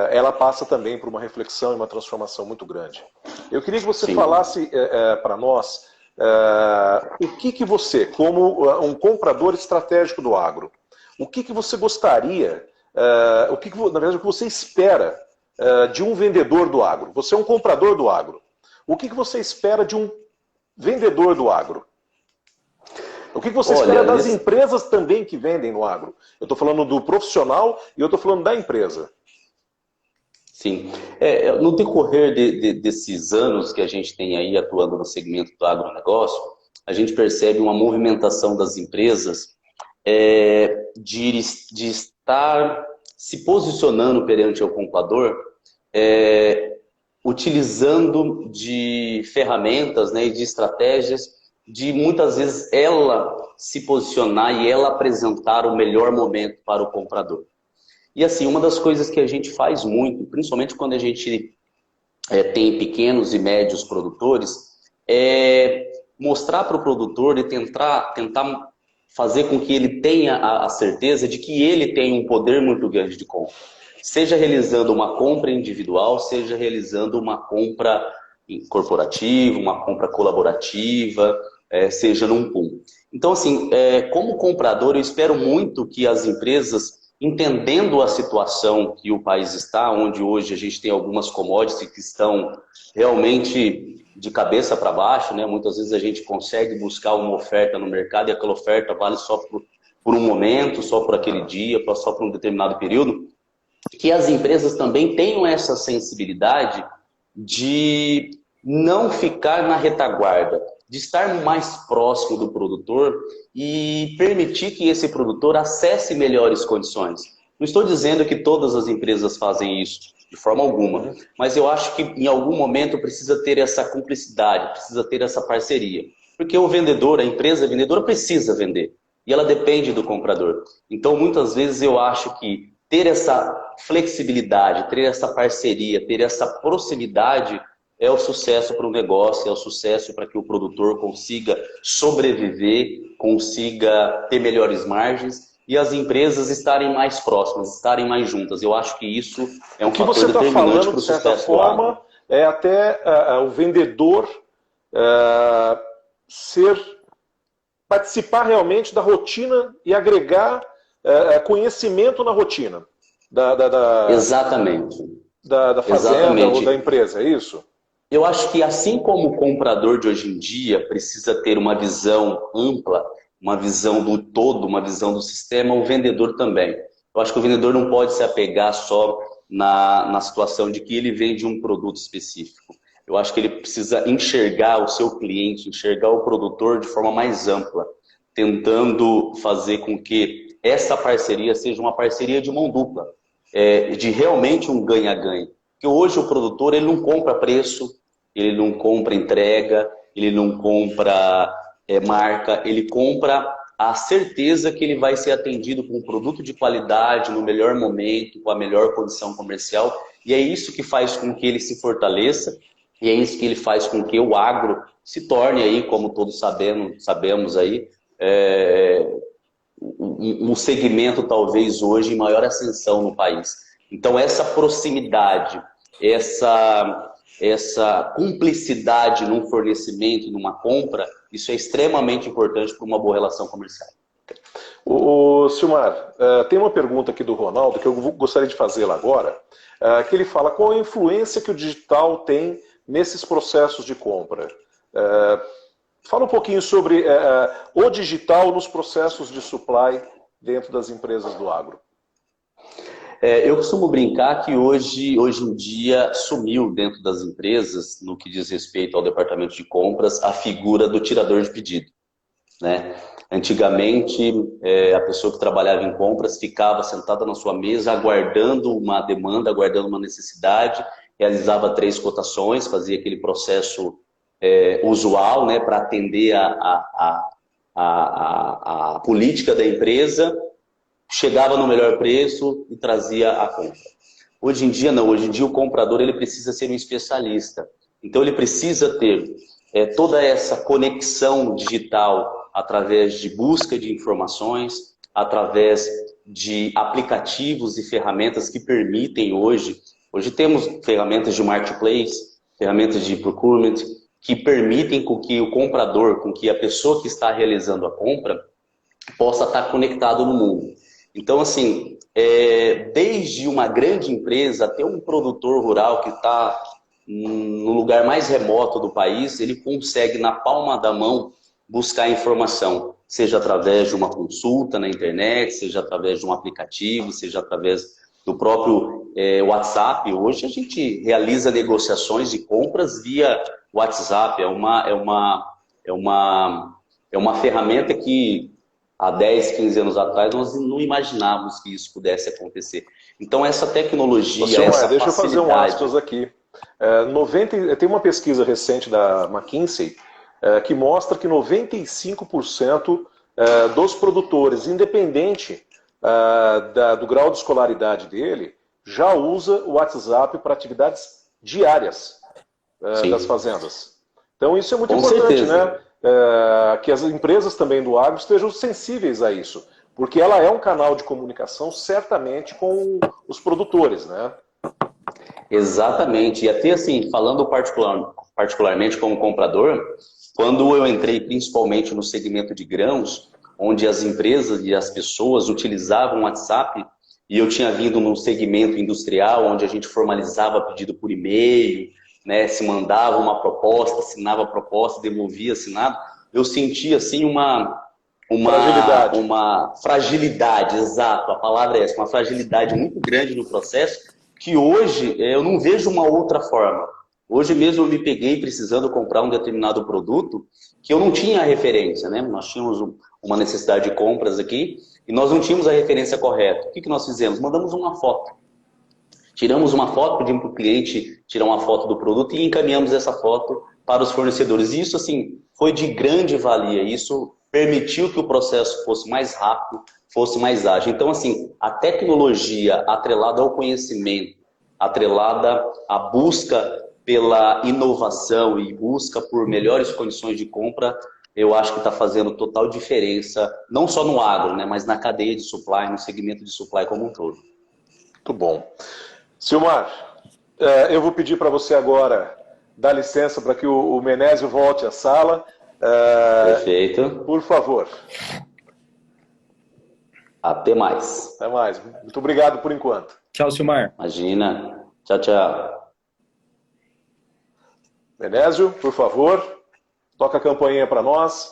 [SPEAKER 1] ela passa também por uma reflexão e uma transformação muito grande. Eu queria que você falasse para nós o que você, como um comprador estratégico do agro, o que você gostaria, na verdade, o que você espera de um vendedor do agro. Você é um comprador do agro. O que você espera de um vendedor do agro? O que você espera das empresas também que vendem no agro? Eu estou falando do profissional e eu estou falando da empresa.
[SPEAKER 2] Sim. No decorrer desses anos que a gente tem aí atuando no segmento do agronegócio, a gente percebe uma movimentação das empresas de estar se posicionando perante o comprador, utilizando de ferramentas, né, e de estratégias de muitas vezes ela se posicionar e ela apresentar o melhor momento para o comprador. E assim, uma das coisas que a gente faz muito, principalmente quando a gente tem pequenos e médios produtores, é mostrar para o produtor e tentar fazer com que ele tenha a certeza de que ele tem um poder muito grande de compra. Seja realizando uma compra individual, seja realizando uma compra corporativa, uma compra colaborativa, seja num pool. Então, assim, como comprador, eu espero muito que as empresas, entendendo a situação que o país está, onde hoje a gente tem algumas commodities que estão realmente de cabeça para baixo, né? Muitas vezes a gente consegue buscar uma oferta no mercado e aquela oferta vale só por um momento, só por aquele dia, só por um determinado período, que as empresas também tenham essa sensibilidade de não ficar na retaguarda, de estar mais próximo do produtor e permitir que esse produtor acesse melhores condições. Não estou dizendo que todas as empresas fazem isso, de forma alguma, mas eu acho que em algum momento precisa ter essa cumplicidade, precisa ter essa parceria. Porque o vendedor, a empresa vendedora precisa vender e ela depende do comprador. Então, muitas vezes eu acho que ter essa flexibilidade, ter essa parceria, ter essa proximidade é o sucesso para o negócio, é o sucesso para que o produtor consiga sobreviver, consiga ter melhores margens e as empresas estarem mais próximas, estarem mais juntas. Eu acho que isso é um fator determinante para o sucesso do agro.
[SPEAKER 1] É até o vendedor participar realmente da rotina e agregar conhecimento na rotina
[SPEAKER 2] Exatamente.
[SPEAKER 1] Da fazenda ou da empresa, é isso?
[SPEAKER 2] Eu acho que assim como o comprador de hoje em dia precisa ter uma visão ampla, uma visão do todo, uma visão do sistema, o vendedor também. Eu acho que o vendedor não pode se apegar só na situação de que ele vende um produto específico. Eu acho que ele precisa enxergar o seu cliente, enxergar o produtor de forma mais ampla, tentando fazer com que essa parceria seja uma parceria de mão dupla, de realmente um ganha-ganha. Porque hoje o produtor ele não compra preço, ele não compra entrega, ele não compra marca, ele compra a certeza que ele vai ser atendido com um produto de qualidade, no melhor momento, com a melhor condição comercial. E é isso que faz com que ele se fortaleça, e é isso que ele faz com que o agro se torne aí, como todos sabemos aí, um segmento talvez hoje em maior ascensão no país. Então essa proximidade, essa essa cumplicidade num fornecimento, numa compra, isso é extremamente importante para uma boa relação comercial.
[SPEAKER 1] O Silmar, tem uma pergunta aqui do Ronaldo que eu gostaria de fazê-la agora, que ele fala qual a influência que o digital tem nesses processos de compra. Fala um pouquinho sobre o digital nos processos de supply dentro das empresas do agro.
[SPEAKER 2] Eu costumo brincar que hoje em dia sumiu dentro das empresas, no que diz respeito ao departamento de compras, a figura do tirador de pedido, né? Antigamente, a pessoa que trabalhava em compras ficava sentada na sua mesa aguardando uma demanda, aguardando uma necessidade, realizava 3 cotações, fazia aquele processo usual, né, para atender a política da empresa, chegava no melhor preço e trazia a compra. Hoje em dia não, hoje em dia o comprador ele precisa ser um especialista. Então ele precisa ter toda essa conexão digital através de busca de informações, através de aplicativos e ferramentas que permitem hoje temos ferramentas de marketplace, ferramentas de procurement, que permitem com que o comprador, com que a pessoa que está realizando a compra, possa estar conectado no mundo. Então, assim, desde uma grande empresa até um produtor rural que está no lugar mais remoto do país, ele consegue, na palma da mão, buscar informação, seja através de uma consulta na internet, seja através de um aplicativo, seja através do próprio WhatsApp. Hoje a gente realiza negociações de compras via WhatsApp. É uma ferramenta que há 10, 15 anos atrás, nós não imaginávamos que isso pudesse acontecer. Então, essa tecnologia, essa
[SPEAKER 1] deixa eu fazer um
[SPEAKER 2] facilidade...
[SPEAKER 1] aspas aqui. Tem uma pesquisa recente da McKinsey que mostra que 95% dos produtores, independente do grau de escolaridade dele, já usa o WhatsApp para atividades diárias das fazendas. Então, isso é muito importante, certeza, né? Que as empresas também do agro estejam sensíveis a isso, porque ela é um canal de comunicação certamente com os produtores, né?
[SPEAKER 2] Exatamente, e até assim, falando particularmente como comprador, quando eu entrei principalmente no segmento de grãos, onde as empresas e as pessoas utilizavam o WhatsApp, e eu tinha vindo num segmento industrial, onde a gente formalizava pedido por e-mail, né, se mandava uma proposta, assinava a proposta, devolvia assinado, eu sentia assim uma fragilidade, exato, a palavra é essa, uma fragilidade muito grande no processo, que hoje eu não vejo uma outra forma. Hoje mesmo eu me peguei precisando comprar um determinado produto que eu não tinha a referência, né? Nós tínhamos uma necessidade de compras aqui e nós não tínhamos a referência correta. O que nós fizemos? Mandamos uma foto. Tiramos uma foto, pedimos para o cliente tirar uma foto do produto e encaminhamos essa foto para os fornecedores. E isso, assim, foi de grande valia. Isso permitiu que o processo fosse mais rápido, fosse mais ágil. Então, assim, a tecnologia atrelada ao conhecimento, atrelada à busca pela inovação e busca por melhores condições de compra, eu acho que está fazendo total diferença, não só no agro, né, mas na cadeia de supply, no segmento de supply como um todo.
[SPEAKER 1] Muito bom. Silmar, eu vou pedir para você agora dar licença para que o Menezio volte à sala.
[SPEAKER 2] Perfeito.
[SPEAKER 1] Por favor.
[SPEAKER 2] Até mais.
[SPEAKER 1] Até mais. Muito obrigado por enquanto.
[SPEAKER 4] Tchau, Silmar.
[SPEAKER 2] Imagina. Tchau, tchau.
[SPEAKER 1] Menezio, por favor, toca a campainha para nós.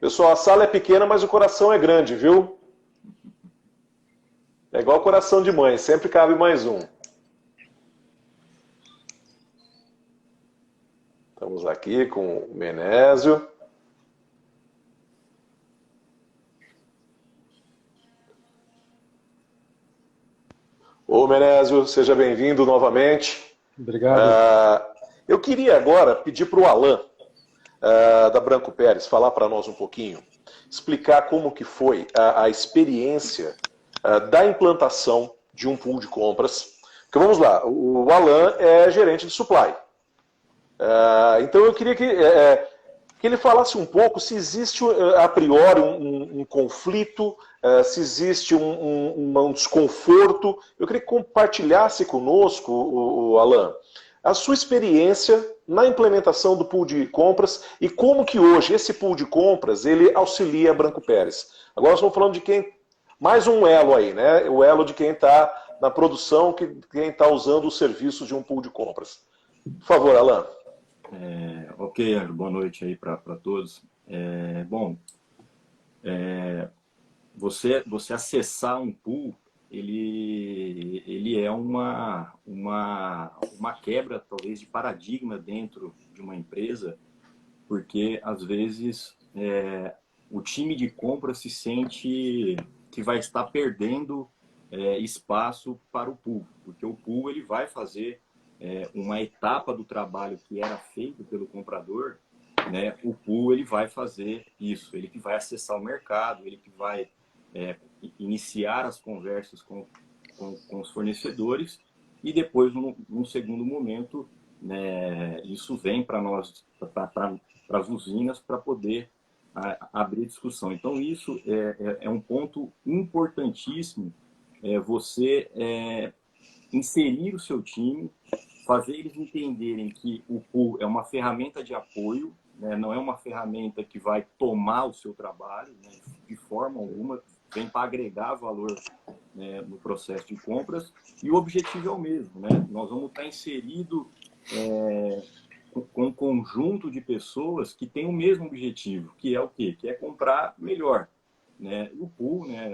[SPEAKER 1] Pessoal, a sala é pequena, mas o coração é grande, viu? É igual coração de mãe, sempre cabe mais um. Estamos aqui com o Menezio. Ô Menezio, seja bem-vindo novamente.
[SPEAKER 3] Obrigado.
[SPEAKER 1] Eu queria agora pedir para o Alan, da Branco Pérez, falar para nós um pouquinho, explicar como que foi a experiência da implantação de um pool de compras. Porque vamos lá, o Alan é gerente de supply. Então eu queria que ele falasse um pouco se existe a priori um conflito, se existe um desconforto. Eu queria que compartilhasse conosco, o Alan, a sua experiência na implementação do pool de compras e como que hoje esse pool de compras ele auxilia a Branco Peres. Agora nós estamos falando de quem, mais um elo aí, né? O elo de quem está na produção, quem está usando os serviços de um pool de compras. Por favor, Alan.
[SPEAKER 4] Ok, André, boa noite aí para todos. Você acessar um pool, ele é uma quebra, talvez, de paradigma dentro de uma empresa, porque, às vezes, o time de compra se sente que vai estar perdendo espaço para o pool, porque o pool ele vai fazer uma etapa do trabalho que era feito pelo comprador, né? O pool ele vai fazer isso, ele que vai acessar o mercado, ele que vai iniciar as conversas com os fornecedores e depois, num segundo momento, né, isso vem para nós, para as usinas, para poder abrir discussão. Então, isso é um ponto importantíssimo, você inserir o seu time, fazer eles entenderem que o pool é uma ferramenta de apoio, né, não é uma ferramenta que vai tomar o seu trabalho, né, de forma alguma, vem para agregar valor, né, no processo de compras, e o objetivo é o mesmo, né? Nós vamos estar inserido com um conjunto de pessoas que tem o mesmo objetivo, que é o quê? Que é comprar melhor, né? O pool, né,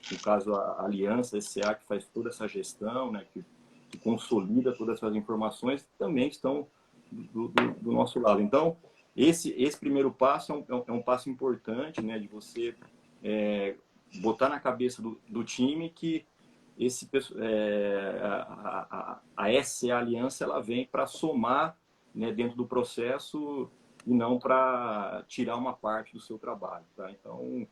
[SPEAKER 4] no caso a Aliança S.A., que faz toda essa gestão, né, que consolida todas essas informações, também estão do nosso lado. Então, esse primeiro passo é um passo importante, né, de você botar na cabeça do time que a SA Aliança ela vem para somar, né, dentro do processo e não para tirar uma parte do seu trabalho, tá? Então,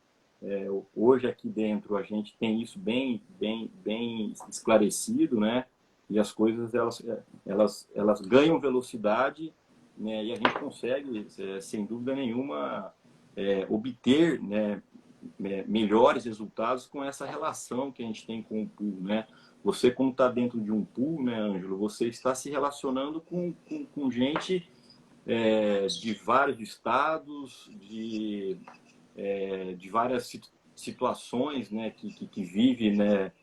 [SPEAKER 4] hoje aqui dentro a gente tem isso bem esclarecido, né? E as coisas elas ganham velocidade, né? E a gente consegue, sem dúvida nenhuma, obter, né, melhores resultados com essa relação que a gente tem com o pool, né? Você, como está dentro de um pool, né, Ângelo, você está se relacionando com gente de vários estados, de várias situações, né, que vive, né,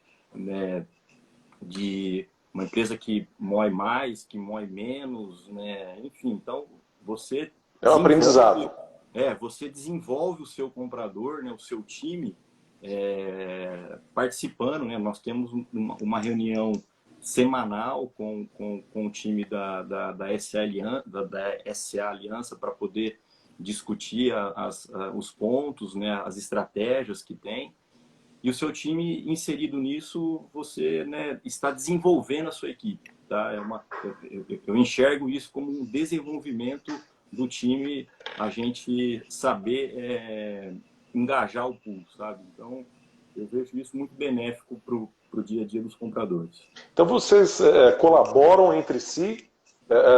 [SPEAKER 4] de uma empresa que moe mais, que moe menos, né? Enfim, então você
[SPEAKER 1] é um aprendizado.
[SPEAKER 4] Você desenvolve o seu comprador, né, o seu time, participando, né? Nós temos uma reunião semanal com o time da SA Aliança para poder discutir os pontos, né, as estratégias que tem. E o seu time inserido nisso, você, né, está desenvolvendo a sua equipe, tá? Eu enxergo isso como um desenvolvimento do time, a gente saber engajar o pool, sabe? Então, eu vejo isso muito benéfico para o dia a dia dos compradores.
[SPEAKER 1] Então, vocês colaboram entre si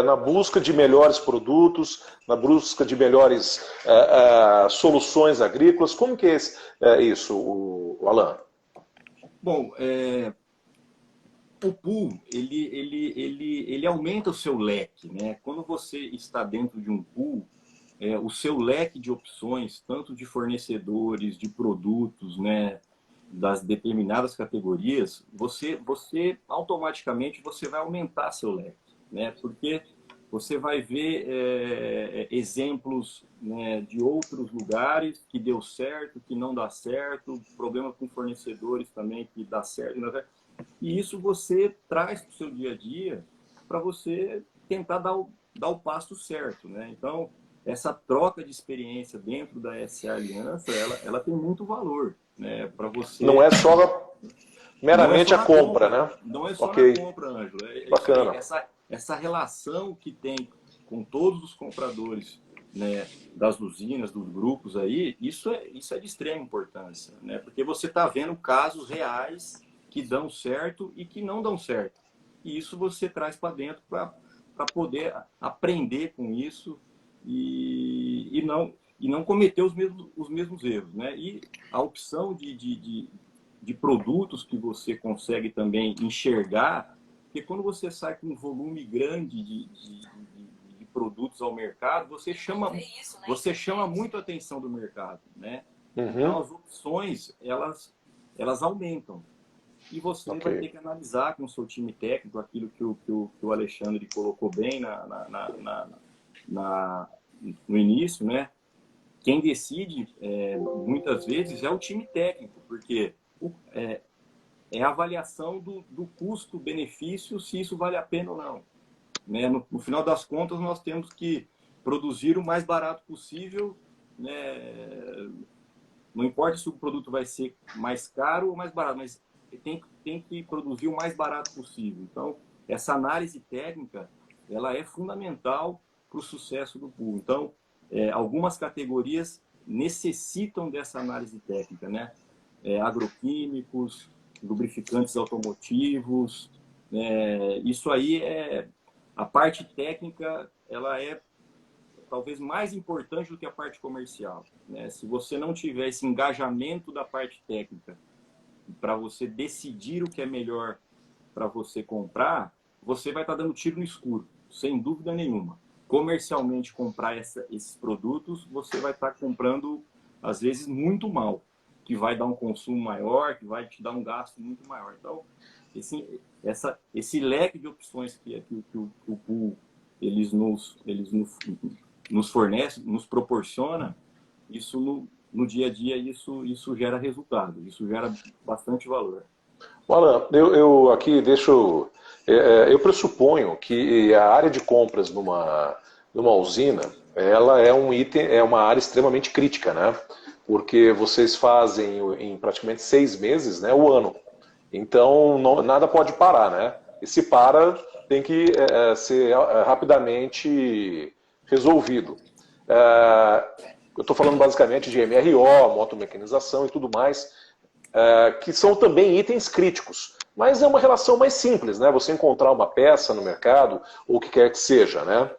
[SPEAKER 1] na busca de melhores produtos, na busca de melhores soluções agrícolas. Como que é isso, o Alan?
[SPEAKER 4] Bom, o pool, ele aumenta o seu leque, né? Quando você está dentro de um pool, o seu leque de opções, tanto de fornecedores, de produtos, né, das determinadas categorias, você automaticamente você vai aumentar seu leque, né? Porque você vai ver exemplos, né, de outros lugares que deu certo, que não dá certo, problema com fornecedores também que dá certo, não dá certo. E isso você traz para o seu dia a dia para você tentar dar o passo certo, né? Então, essa troca de experiência dentro da SA Aliança, ela tem muito valor, né? Para você.
[SPEAKER 1] Não é só meramente a compra, né?
[SPEAKER 4] Não é só na compra, Ângelo.
[SPEAKER 1] Bacana.
[SPEAKER 4] Essa relação que tem com todos os compradores, né, das usinas, dos grupos aí, isso é de extrema importância, né? Porque você está vendo casos reais que dão certo e que não dão certo. E isso você traz para dentro para poder aprender com isso e não cometer os mesmos erros, né? E a opção de produtos que você consegue também enxergar Porque quando você sai com um volume grande de produtos ao mercado, você chama muito a atenção do mercado, né? Então, as opções, elas aumentam. E você vai ter que analisar com o seu time técnico aquilo que o Alexandre colocou bem no início, né? Quem decide, muitas vezes, é o time técnico, porque é a avaliação do custo-benefício, se isso vale a pena ou não. Né? No final das contas, nós temos que produzir o mais barato possível, né? Não importa se o produto vai ser mais caro ou mais barato, mas tem que produzir o mais barato possível. Então, essa análise técnica, ela é fundamental para o sucesso do pool. Então, algumas categorias necessitam dessa análise técnica, né? Agroquímicos, lubrificantes automotivos, isso aí a parte técnica, ela é talvez mais importante do que a parte comercial, né? Se você não tiver esse engajamento da parte técnica para você decidir o que é melhor para você comprar, você vai estar dando tiro no escuro, sem dúvida nenhuma. Comercialmente comprar esses produtos, você vai estar comprando, às vezes, muito mal, que vai dar um consumo maior, que vai te dar um gasto muito maior. Então, esse leque de opções que o pool eles nos fornece, nos proporciona, isso no dia a dia isso gera resultado, isso gera bastante valor.
[SPEAKER 1] Alan, eu aqui deixo. Eu pressuponho que a área de compras numa usina, ela é um item, é uma área extremamente crítica, né? Porque vocês fazem em praticamente 6 meses, né, o ano. Então nada pode parar, né? E se para, tem que ser rapidamente resolvido. Eu estou falando basicamente de MRO, motomecanização e tudo mais, que são também itens críticos. Mas é uma relação mais simples, né? Você encontrar uma peça no mercado, ou o que quer que seja, né?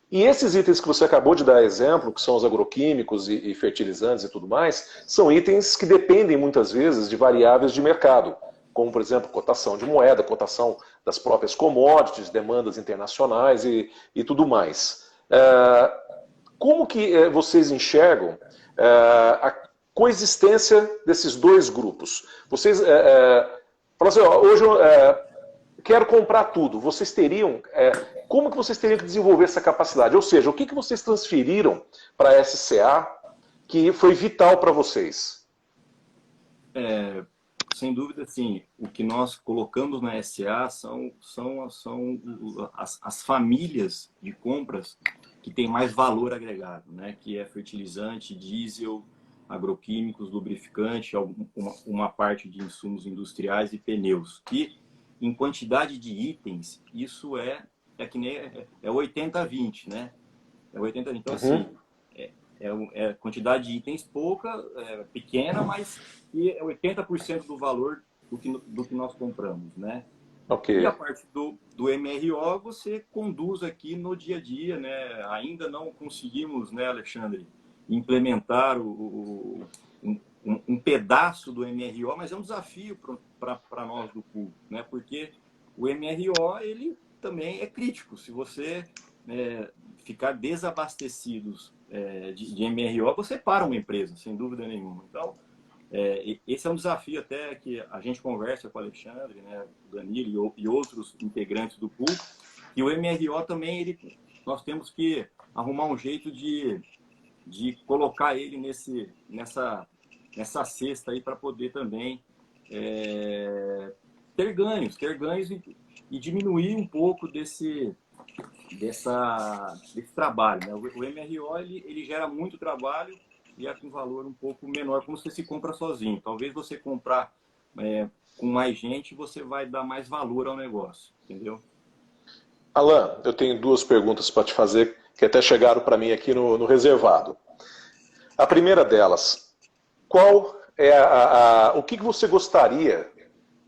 [SPEAKER 1] E esses itens que você acabou de dar exemplo, que são os agroquímicos e fertilizantes e tudo mais, são itens que dependem muitas vezes de variáveis de mercado, como, por exemplo, cotação de moeda, cotação das próprias commodities, demandas internacionais e tudo mais. Como que vocês enxergam a coexistência desses dois grupos? Vocês falam assim, hoje eu quero comprar tudo. Vocês teriam, como que vocês teriam que desenvolver essa capacidade? Ou seja, o que vocês transferiram para a SCA que foi vital para vocês?
[SPEAKER 4] Sem dúvida, sim. O que nós colocamos na SA são as famílias de compras que têm mais valor agregado, né? Que é fertilizante, diesel, agroquímicos, lubrificante, uma parte de insumos industriais e pneus. Que, em quantidade de itens, isso é que nem 80-20, né? É 80-20. Então, assim, quantidade de itens pouca, pequena, mas que é 80% do valor do que nós compramos, né?
[SPEAKER 1] Okay.
[SPEAKER 4] E a parte do MRO você conduz aqui no dia a dia, né? Ainda não conseguimos, né, Alexandre, implementar um pedaço do MRO, mas é um desafio para nós do pool, né? Porque o MRO, ele também é crítico. Se você ficar desabastecidos de MRO, você para uma empresa, sem dúvida nenhuma. Então, esse é um desafio até que a gente conversa com o Alexandre, né, o Danilo e outros integrantes do pool, e o MRO também, nós temos que arrumar um jeito de colocar ele nessa cesta aí para poder também ter ganhos e diminuir um pouco desse trabalho, né? O MRO ele gera muito trabalho e é com valor um pouco menor, como se você compra sozinho. Talvez você comprar com mais gente, você vai dar mais valor ao negócio, entendeu?
[SPEAKER 1] Alan, eu tenho 2 perguntas para te fazer, que até chegaram para mim aqui no reservado. A primeira delas, qual é o que você gostaria,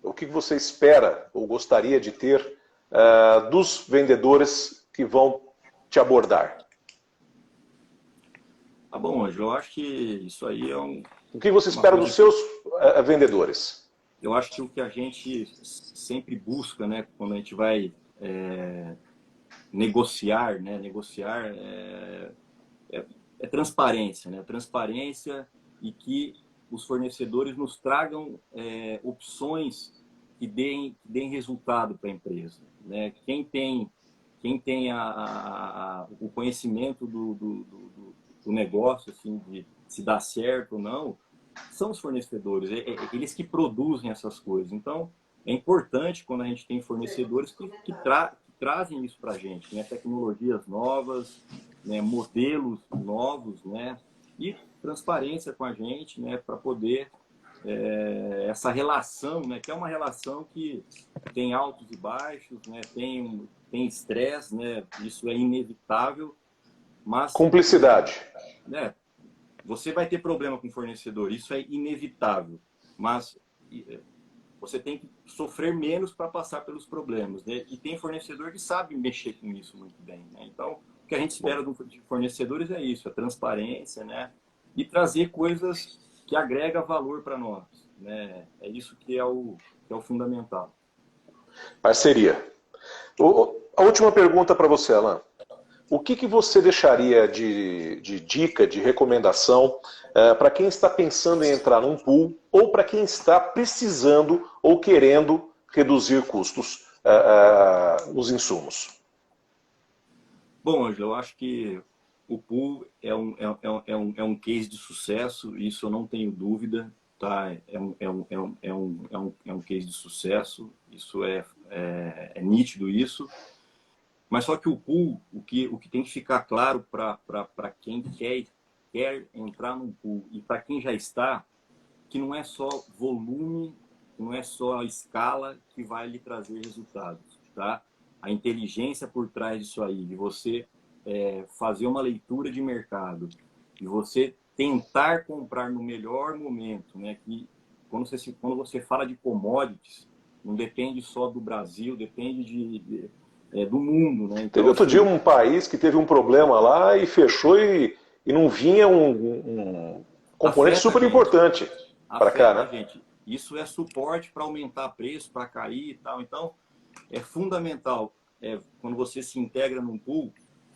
[SPEAKER 1] o que você espera ou gostaria de ter dos vendedores que vão te abordar?
[SPEAKER 4] Bom, Ângelo, eu acho que isso aí é
[SPEAKER 1] O que você espera dos seus vendedores?
[SPEAKER 4] eu acho que o que a gente sempre busca, né, quando a gente vai negociar, né, é transparência, né, transparência e que os fornecedores nos tragam opções que deem resultado para a empresa, né? Quem tem o conhecimento do negócio, assim, de se dá certo ou não, são os fornecedores, eles que produzem essas coisas. Então, é importante quando a gente tem fornecedores que trazem isso para a gente, né? Tecnologias novas, né? Modelos novos, né? E transparência com a gente, né? Para poder essa relação, né? Que é uma relação que tem altos e baixos, né? Tem estresse, né? Isso é inevitável, mas
[SPEAKER 1] Cumplicidade.
[SPEAKER 4] né? Você vai ter problema com o fornecedor, isso é inevitável, mas você tem que sofrer menos para passar pelos problemas, né? E tem fornecedor que sabe mexer com isso muito bem, né? Então, o que a gente espera de fornecedores é isso, a transparência, né? E trazer coisas que agregam valor para nós, né? É isso que é o fundamental.
[SPEAKER 1] Parceria. A última pergunta para você, Alan. O que você deixaria de dica, de recomendação para quem está pensando em entrar num pool ou para quem está precisando ou querendo reduzir custos nos insumos?
[SPEAKER 4] Bom, Ângelo, eu acho que o pool é um case de sucesso, isso eu não tenho dúvida, tá? É um case de sucesso, isso é nítido isso. Mas só que o pool, o que tem que ficar claro para quem quer entrar num pool e para quem já está, que não é só volume, não é só a escala que vai lhe trazer resultados, tá? A inteligência por trás disso aí, de você fazer uma leitura de mercado, de você tentar comprar no melhor momento, né? Que quando você fala de commodities, não depende só do Brasil, depende do mundo, né? Então,
[SPEAKER 1] teve outro dia um país que teve um problema lá e fechou e não vinha um componente super importante para cá, né?
[SPEAKER 4] Gente. Isso é suporte para aumentar preço, para cair e tal. Então, é fundamental. Quando você se integra num pool,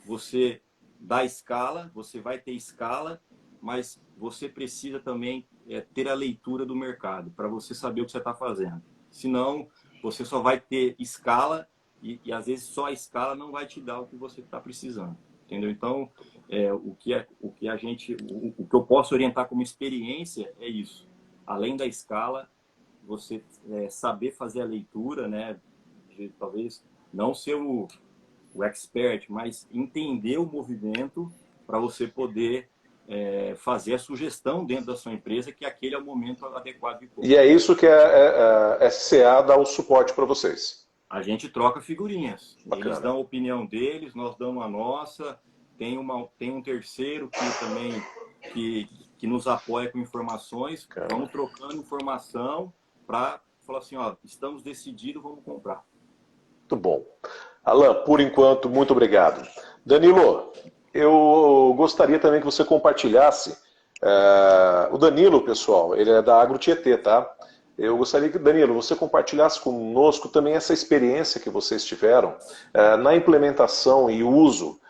[SPEAKER 4] você dá escala, você vai ter escala, mas você precisa também ter a leitura do mercado para você saber o que você está fazendo. Senão, você só vai ter escala e às vezes só a escala não vai te dar o que você está precisando, entendeu? Então, o que eu posso orientar como experiência é isso. Além da escala, você saber fazer a leitura, né? De, talvez não ser o expert, mas entender o movimento para você poder fazer a sugestão dentro da sua empresa que aquele é o momento adequado de compra.
[SPEAKER 1] E é isso que a SCA dá o suporte para vocês.
[SPEAKER 4] A gente troca figurinhas.
[SPEAKER 1] Bacana.
[SPEAKER 4] Eles dão a opinião deles, nós damos a nossa. Tem um terceiro que também que nos apoia com informações.
[SPEAKER 1] Caramba.
[SPEAKER 4] Vamos trocando informação para falar assim, ó, estamos decididos, vamos comprar.
[SPEAKER 1] Muito bom. Alan, por enquanto, muito obrigado. Danilo, eu gostaria também que você compartilhasse. O Danilo, pessoal, ele é da Agro Tietê, tá? Eu gostaria que, Danilo, você compartilhasse conosco também essa experiência que vocês tiveram na implementação e uso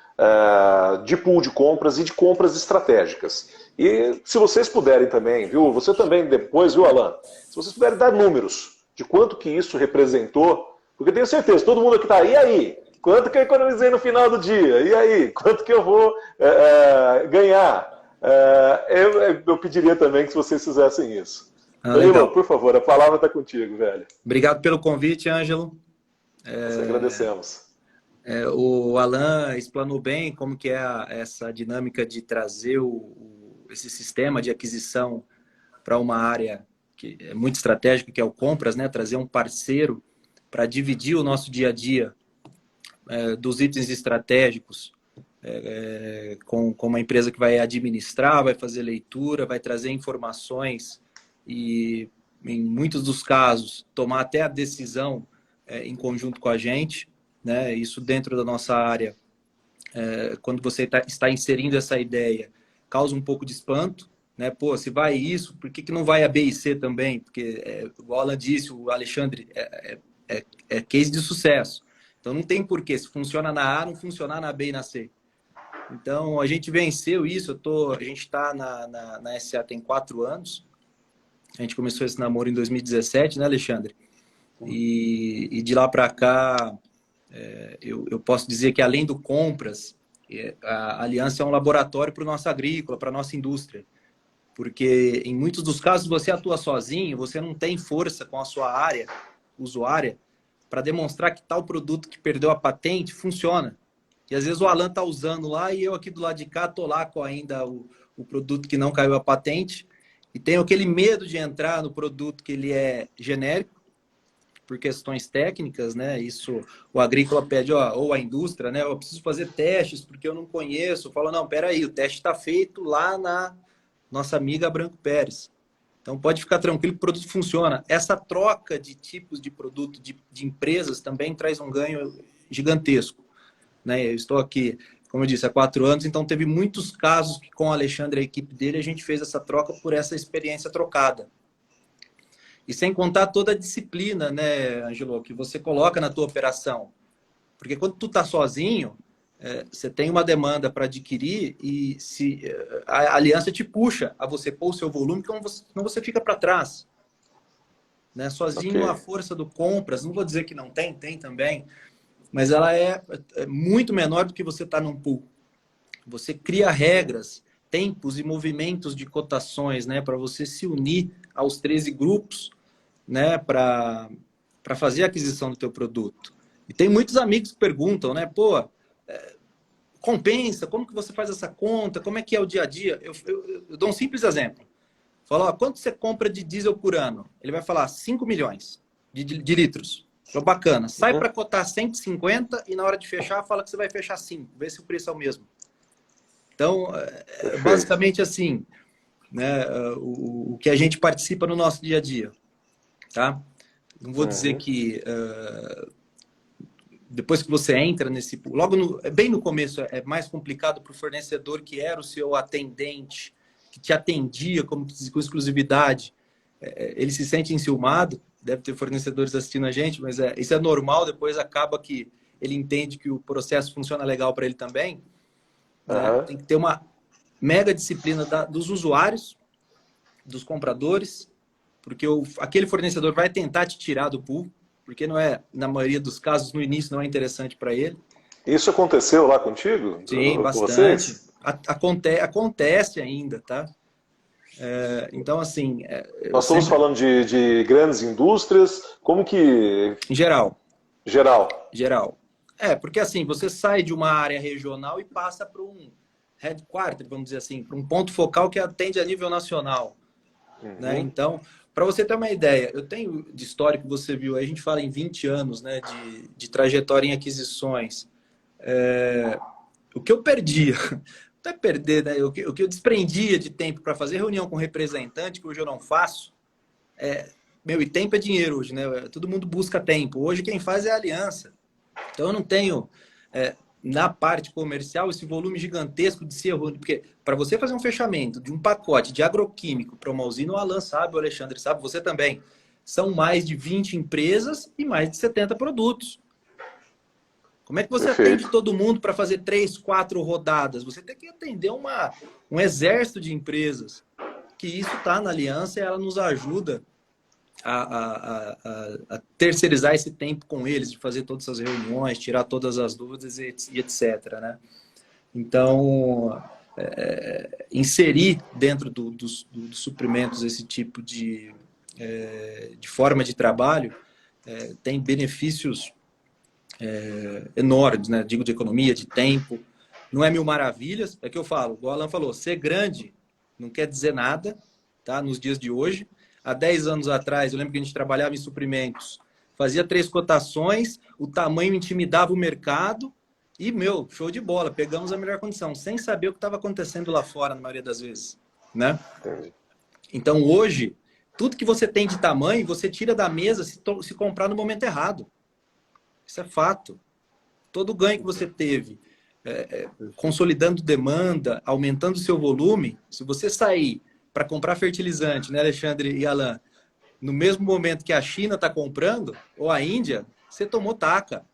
[SPEAKER 1] de pool de compras e de compras estratégicas. E se vocês puderem também, viu? Você também depois, viu, Alan? Se vocês puderem dar números de quanto que isso representou, porque eu tenho certeza, todo mundo aqui está, e aí? Quanto que eu economizei no final do dia? E aí? Quanto que eu vou ganhar? Eu pediria também que vocês fizessem isso. Danilo, por favor, a palavra está contigo, velho.
[SPEAKER 5] Obrigado pelo convite, Ângelo.
[SPEAKER 1] Nós agradecemos.
[SPEAKER 5] O Alan explanou bem como que é essa dinâmica de trazer esse sistema de aquisição para uma área que é muito estratégica, que é o compras, né? Trazer um parceiro para dividir o nosso dia a dia dos itens estratégicos com uma empresa que vai administrar, vai fazer leitura, vai trazer informações e, em muitos dos casos, tomar até a decisão em conjunto com a gente, né? Isso dentro da nossa área, quando você está inserindo essa ideia, causa um pouco de espanto, né? Pô, se vai isso, por que não vai a B e C também? Porque, igual ela disse, o Alexandre, é case de sucesso. Então não tem porquê, se funciona na A, não funcionar na B e na C. Então a gente venceu isso, a gente está na SA tem 4 anos, a gente começou esse namoro em 2017, né, Alexandre? E de lá para cá, eu posso dizer que além do compras, a Aliança é um laboratório para o nosso agrícola, para a nossa indústria. Porque em muitos dos casos você atua sozinho, você não tem força com a sua área usuária para demonstrar que tal produto que perdeu a patente funciona. E às vezes o Alan está usando lá e eu aqui do lado de cá estou lá com ainda o produto que não caiu a patente e tenho aquele medo de entrar no produto que ele é genérico por questões técnicas, né? Isso o agrícola pede, ou a indústria, né? Eu preciso fazer testes porque eu não conheço. Eu falo, não, peraí, o teste está feito lá na nossa amiga Branco Pérez. Então pode ficar tranquilo que o produto funciona. Essa troca de tipos de produto, de empresas, também traz um ganho gigantesco. Né? Eu estou aqui, como eu disse, há 4 anos, então teve muitos casos que com o Alexandre e a equipe dele a gente fez essa troca por essa experiência trocada. E sem contar toda a disciplina, né, Angelo, que você coloca na tua operação. Porque quando tu tá sozinho, você tem uma demanda para adquirir e se a aliança te puxa a você pôr o seu volume, senão você fica para trás. Né? Sozinho, a força do compras, não vou dizer que não tem, tem também, mas ela é muito menor do que você está num pool. Você cria regras, tempos e movimentos de cotações, né, para você se unir aos 13 grupos, né, para fazer a aquisição do teu produto. E tem muitos amigos que perguntam, né, pô, compensa, como que você faz essa conta, como é que é o dia a dia? Eu dou um simples exemplo. Falo, ó, quanto você compra de diesel por ano? Ele vai falar 5 milhões de litros. Então, bacana. Sai para cotar 150 e na hora de fechar, fala que você vai fechar 5. Vê se o preço é o mesmo. Então, basicamente assim, né, o que a gente participa no nosso dia a dia. Tá? Não vou dizer que depois que você entra nesse... bem no começo é mais complicado para o fornecedor que era o seu atendente, que te atendia com exclusividade. Ele se sente enciumado. Deve ter fornecedores assistindo a gente, mas isso é normal. Depois acaba que ele entende que o processo funciona legal para ele também. Né? Tem que ter uma mega disciplina dos usuários, dos compradores, porque aquele fornecedor vai tentar te tirar do pool, porque não é, na maioria dos casos, no início não é interessante para ele.
[SPEAKER 1] Isso aconteceu lá contigo?
[SPEAKER 5] Sim, bastante. Acontece ainda, tá? Então, assim...
[SPEAKER 1] Nós estamos falando de grandes indústrias, como que...
[SPEAKER 5] Em geral.
[SPEAKER 1] Geral.
[SPEAKER 5] Porque assim, você sai de uma área regional e passa para um headquarter, vamos dizer assim, para um ponto focal que atende a nível nacional. Né? Então, para você ter uma ideia, eu tenho de histórico, você viu, a gente fala em 20 anos, né, de trajetória em aquisições. O que eu perdia... Não é perder, né? O que eu desprendia de tempo para fazer reunião com representante, que hoje eu não faço, e tempo é dinheiro hoje, né? Todo mundo busca tempo. Hoje quem faz é a aliança. Então eu não tenho, na parte comercial, esse volume gigantesco de ser... Porque para você fazer um fechamento de um pacote de agroquímico para uma usina, o Alan sabe, o Alexandre sabe, você também. São mais de 20 empresas e mais de 70 produtos. Como é que você atende todo mundo para fazer 3, 4 rodadas? Você tem que atender um exército de empresas. Que isso está na aliança e ela nos ajuda a terceirizar esse tempo com eles, de fazer todas essas reuniões, tirar todas as dúvidas e etc. Né? Então, inserir dentro dos suprimentos esse tipo de forma de trabalho tem benefícios enormes, né? Digo, de economia, de tempo. Não é mil maravilhas, é que eu falo, o Alan falou, ser grande não quer dizer nada, tá? Nos dias de hoje. Há 10 anos atrás, eu lembro que a gente trabalhava em suprimentos, fazia 3 cotações, o tamanho intimidava o mercado e, show de bola, pegamos a melhor condição, sem saber o que estava acontecendo lá fora, na maioria das vezes, né? Então, hoje, tudo que você tem de tamanho, você tira da mesa se comprar no momento errado. Isso é fato. Todo ganho que você teve, consolidando demanda, aumentando o seu volume, se você sair para comprar fertilizante, né, Alexandre e Alan, no mesmo momento que a China está comprando, ou a Índia, você tomou taca.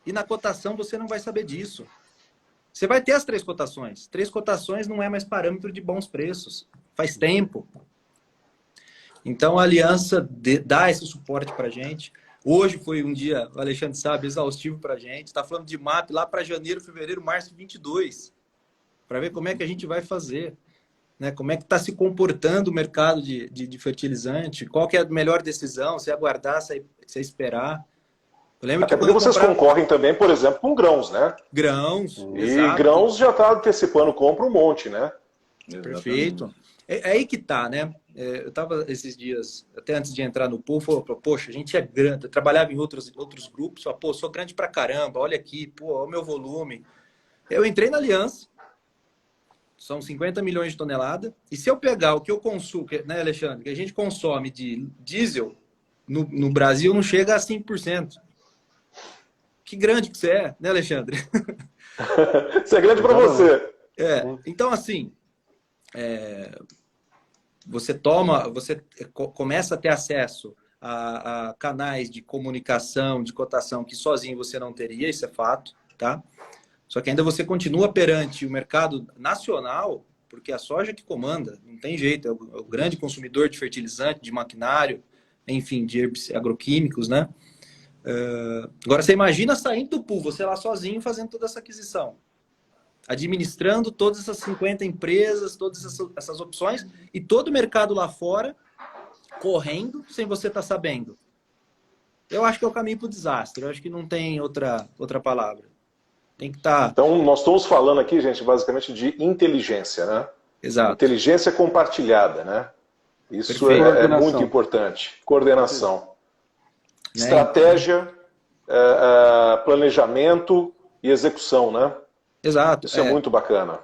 [SPEAKER 5] E na cotação você não vai saber disso. Você vai ter as 3 cotações. 3 cotações não é mais parâmetro de bons preços. Faz tempo. Então a aliança dá esse suporte para a gente. Hoje foi um dia, o Alexandre sabe, exaustivo para a gente. Está falando de MAP lá para janeiro, fevereiro, março de 22. Para ver como é que a gente vai fazer. Né? Como é que está se comportando o mercado de fertilizante. Qual que é a melhor decisão. Se aguardar, se esperar. Eu lembro
[SPEAKER 1] Até
[SPEAKER 5] que
[SPEAKER 1] porque vocês concorrem também, por exemplo, com grãos, né?
[SPEAKER 5] Grãos,
[SPEAKER 1] E
[SPEAKER 5] exato.
[SPEAKER 1] grãos já está antecipando compra um monte, né?
[SPEAKER 5] Perfeito. É aí que tá, né? Eu estava esses dias, até antes de entrar no pool, falou, poxa, a gente é grande. Eu trabalhava em outros grupos, falou, pô, sou grande pra caramba, olha aqui, pô, olha o meu volume. Eu entrei na Aliança, são 50 milhões de toneladas, e se eu pegar o que eu consumo, né, Alexandre, que a gente consome de diesel, no Brasil não chega a 5%. Que grande que você é, né, Alexandre?
[SPEAKER 1] Isso é grande para você.
[SPEAKER 5] Então, assim, você começa a ter acesso a canais de comunicação, de cotação, que sozinho você não teria, isso é fato, tá? Só que ainda você continua perante o mercado nacional, porque a soja que comanda, não tem jeito, é o grande consumidor de fertilizante, de maquinário, enfim, de agroquímicos, né? Agora, você imagina saindo do pool, você lá sozinho fazendo toda essa aquisição, administrando todas essas 50 empresas, todas essas opções, e todo o mercado lá fora correndo sem você estar sabendo. Eu acho que é o caminho para o desastre. Eu acho que não tem outra palavra. Tem que estar...
[SPEAKER 1] Então, nós estamos falando aqui, gente, basicamente de inteligência, né?
[SPEAKER 5] Exato.
[SPEAKER 1] Inteligência compartilhada, né? Isso é muito importante. Coordenação. Estratégia, planejamento e execução, né?
[SPEAKER 5] Exato.
[SPEAKER 1] Isso é muito bacana.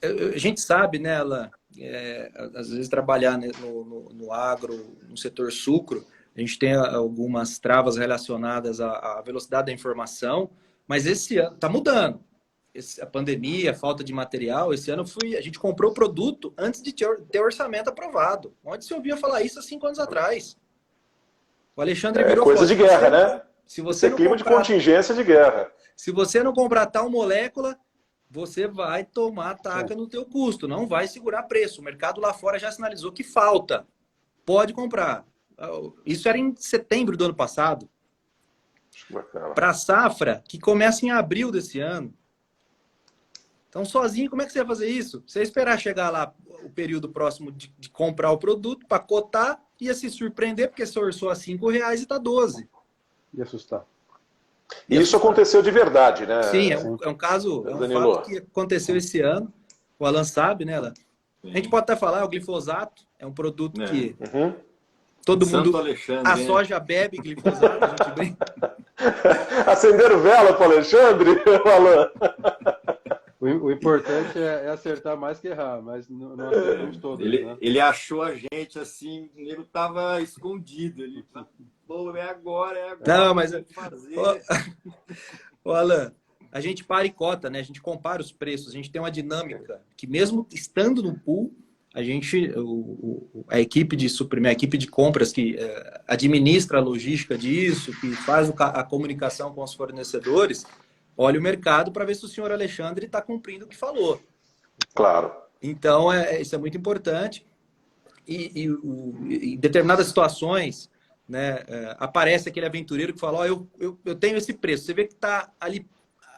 [SPEAKER 5] A gente sabe, né, Alan, às vezes trabalhar no agro, no setor sucro, a gente tem algumas travas relacionadas à velocidade da informação, mas esse ano está mudando. A pandemia, a falta de material, esse ano a gente comprou o produto antes de ter orçamento aprovado. Onde se ouvia falar isso há 5 anos atrás? O Alexandre virou
[SPEAKER 1] coisa de guerra, né?
[SPEAKER 5] Se você
[SPEAKER 1] não clima de contingência de guerra.
[SPEAKER 5] Se você não comprar tal molécula, você vai tomar taca no teu custo, não vai segurar preço. O mercado lá fora já sinalizou que falta. Pode comprar. Isso era em setembro do ano passado. Para a safra, que começa em abril desse ano. Então, sozinho, como é que você vai fazer isso? Você esperar chegar lá o período próximo de comprar o produto, para cotar, ia se surpreender, porque você orçou a R$5 e está 12.
[SPEAKER 3] E assustar.
[SPEAKER 1] E isso aconteceu de verdade, né?
[SPEAKER 5] Sim, é um caso, é um fato que aconteceu esse ano. O Alan sabe, né, Alan? Sim. A gente pode até falar, o glifosato é um produto que todo mundo...
[SPEAKER 4] Alexandre,
[SPEAKER 5] a soja bebe glifosato, a gente brinca.
[SPEAKER 1] Acenderam vela para o Alexandre, Alan?
[SPEAKER 3] O importante é acertar mais que errar, mas não acertamos todos.
[SPEAKER 4] Ele achou a gente assim, ele estava escondido. Ele falou, é agora.
[SPEAKER 5] Não, mas... Ô, Alan, a gente para e cota, né? A gente compara os preços, a gente tem uma dinâmica que mesmo estando no pool, a equipe de suprimento, a equipe de compras que administra a logística disso, que faz a comunicação com os fornecedores, olha o mercado para ver se o senhor Alexandre está cumprindo o que falou.
[SPEAKER 1] Claro.
[SPEAKER 5] Então, isso é muito importante. E em determinadas situações, né, aparece aquele aventureiro que fala, eu tenho esse preço. Você vê que está ali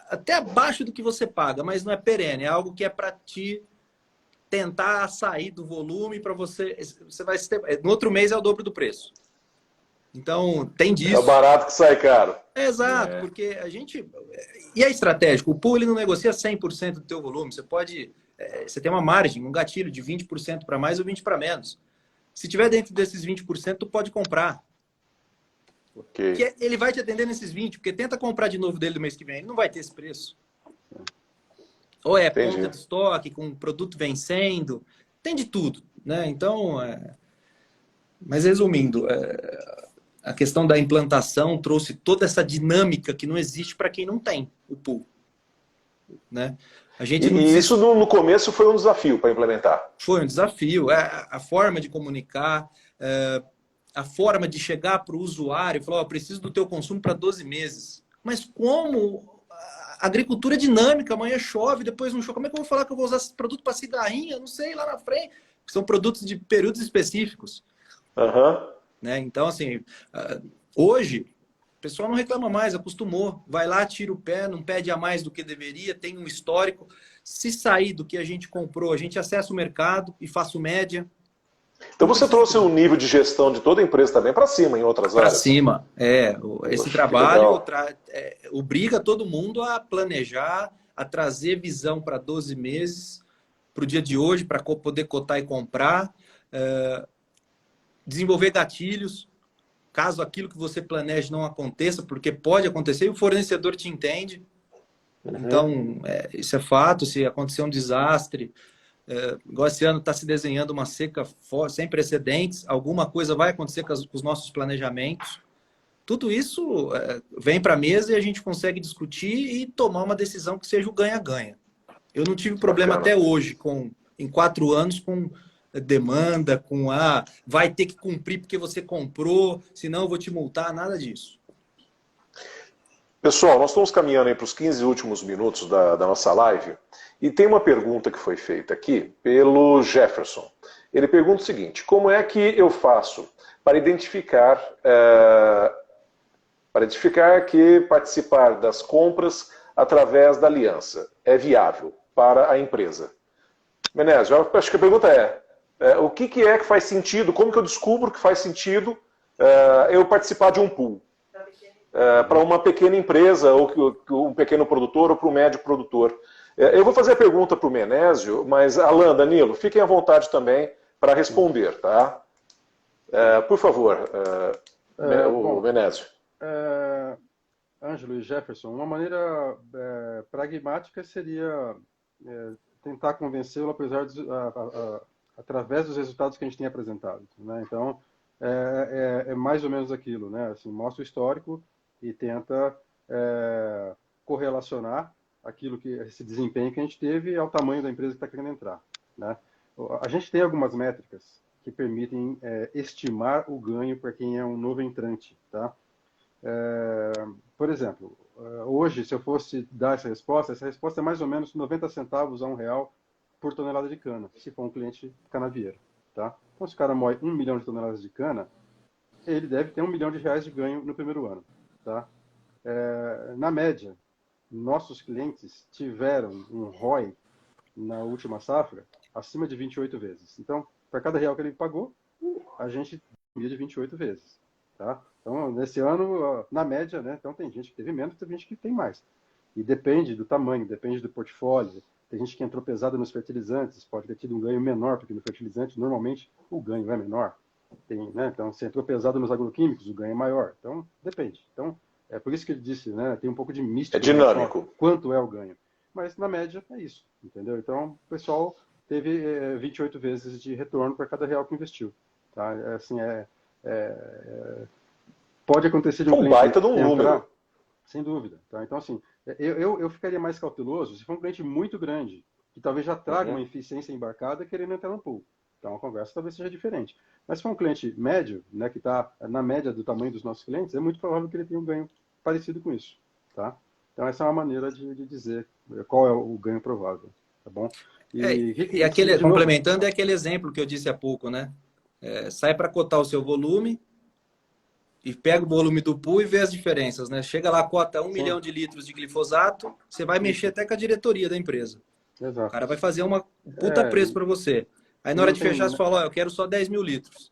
[SPEAKER 5] até abaixo do que você paga, mas não é perene. É algo que é para te tentar sair do volume para você vai no outro mês é o dobro do preço. Então, tem disso.
[SPEAKER 1] É o barato que sai caro.
[SPEAKER 5] Exato, porque a gente... E é estratégico. O pool ele não negocia 100% do teu volume. Você pode... Você tem uma margem, um gatilho de 20% para mais ou 20% para menos. Se tiver dentro desses 20%, tu pode comprar.
[SPEAKER 1] Okay.
[SPEAKER 5] Que ele vai te atender nesses 20%, porque tenta comprar de novo dele no mês que vem. Ele não vai ter esse preço. Ou é ponta de estoque, com o produto vencendo. Tem de tudo, né? Então... Mas resumindo... A questão da implantação trouxe toda essa dinâmica que não existe para quem não tem o pool, né? A gente
[SPEAKER 1] E isso no começo foi um desafio para implementar.
[SPEAKER 5] Foi um desafio. A forma de comunicar, a forma de chegar para o usuário e falar, preciso do teu consumo para 12 meses. Mas como a agricultura é dinâmica, amanhã chove, depois não chove. Como é que eu vou falar que eu vou usar esse produto para cigarrinha? Não sei, lá na frente. São produtos de períodos específicos. Né? Então, assim, hoje, o pessoal não reclama mais, acostumou. Vai lá, tira o pé, não pede a mais do que deveria, tem um histórico. Se sair do que a gente comprou, a gente acessa o mercado e faça média.
[SPEAKER 1] Então você trouxe o nível de gestão de toda a empresa também para cima, em outras áreas.
[SPEAKER 5] Para cima, esse trabalho obriga todo mundo a planejar, a trazer visão para 12 meses, para o dia de hoje, para poder cotar e comprar, desenvolver gatilhos, caso aquilo que você planeje não aconteça, porque pode acontecer e o fornecedor te entende. Então, isso é fato. Se acontecer um desastre, igual esse ano está se desenhando uma seca sem precedentes, alguma coisa vai acontecer com os nossos planejamentos. Tudo isso vem para a mesa e a gente consegue discutir e tomar uma decisão que seja o ganha-ganha. Eu não tive problema até hoje, em 4 anos, com demanda, com vai ter que cumprir porque você comprou, senão eu vou te multar, nada disso.
[SPEAKER 1] Pessoal, nós estamos caminhando aí para os 15 últimos minutos da nossa live e tem uma pergunta que foi feita aqui pelo Jefferson. Ele pergunta o seguinte: como é que eu faço para identificar que participar das compras através da aliança é viável para a empresa? Menezio, eu acho que a pergunta o que é que faz sentido, como que eu descubro que faz sentido eu participar de um pool? Para uma pequena empresa, ou um pequeno produtor, ou para um médio produtor. Eu vou fazer a pergunta para o Menezio, mas Alan, Danilo, fiquem à vontade também para responder, tá? Por favor, o Menezio.
[SPEAKER 3] Ângelo e Jefferson, uma maneira pragmática seria tentar convencê-lo através dos resultados que a gente tem apresentado, né? Então, é mais ou menos aquilo, né? Assim, mostra o histórico e tenta correlacionar esse desempenho que a gente teve ao tamanho da empresa que está querendo entrar, né? A gente tem algumas métricas que permitem estimar o ganho para quem é um novo entrante, tá? Por exemplo, hoje, se eu fosse dar essa resposta é mais ou menos 90 centavos a R$1 por tonelada de cana, se for um cliente canavieiro, tá? Então, se o cara moe 1 milhão de toneladas de cana, ele deve ter R$1 milhão de ganho no primeiro ano, tá? Na média, nossos clientes tiveram um ROI na última safra acima de 28 vezes. Então, para cada real que ele pagou, a gente de 28 vezes, tá? Então, nesse ano, na média, né? Então, tem gente que teve menos, tem gente que tem mais. E depende do tamanho, depende do portfólio. Tem gente que entrou pesada nos fertilizantes, pode ter tido um ganho menor, porque no fertilizante, normalmente, o ganho é menor. Né? Então, se entrou pesado nos agroquímicos, o ganho é maior. Então, depende. Então, é por isso que ele disse, né? Tem um pouco de mística.
[SPEAKER 1] É dinâmico.
[SPEAKER 3] Quanto é o ganho. Mas, na média, é isso. Entendeu? Então, o pessoal teve 28 vezes de retorno para cada real que investiu. Tá? Pode acontecer de um cliente
[SPEAKER 1] baita de um número.
[SPEAKER 3] Sem dúvida. Tá? Então, assim, eu ficaria mais cauteloso se for um cliente muito grande, que talvez já traga uma eficiência embarcada querendo entrar no pool. Então, a conversa talvez seja diferente. Mas se for um cliente médio, né, que está na média do tamanho dos nossos clientes, é muito provável que ele tenha um ganho parecido com isso. Tá? Então, essa é uma maneira de dizer qual é o ganho provável. Tá bom?
[SPEAKER 5] Complementando, é aquele exemplo que eu disse há pouco, né? Sai para cotar o seu volume e pega o volume do pool e vê as diferenças, né? Chega lá, cota 1 milhão de litros de glifosato, você vai mexer até com a diretoria da empresa.
[SPEAKER 3] Exato.
[SPEAKER 5] O cara vai fazer uma puta preço para você. Aí na hora de fechar, você fala, eu quero só 10 mil litros.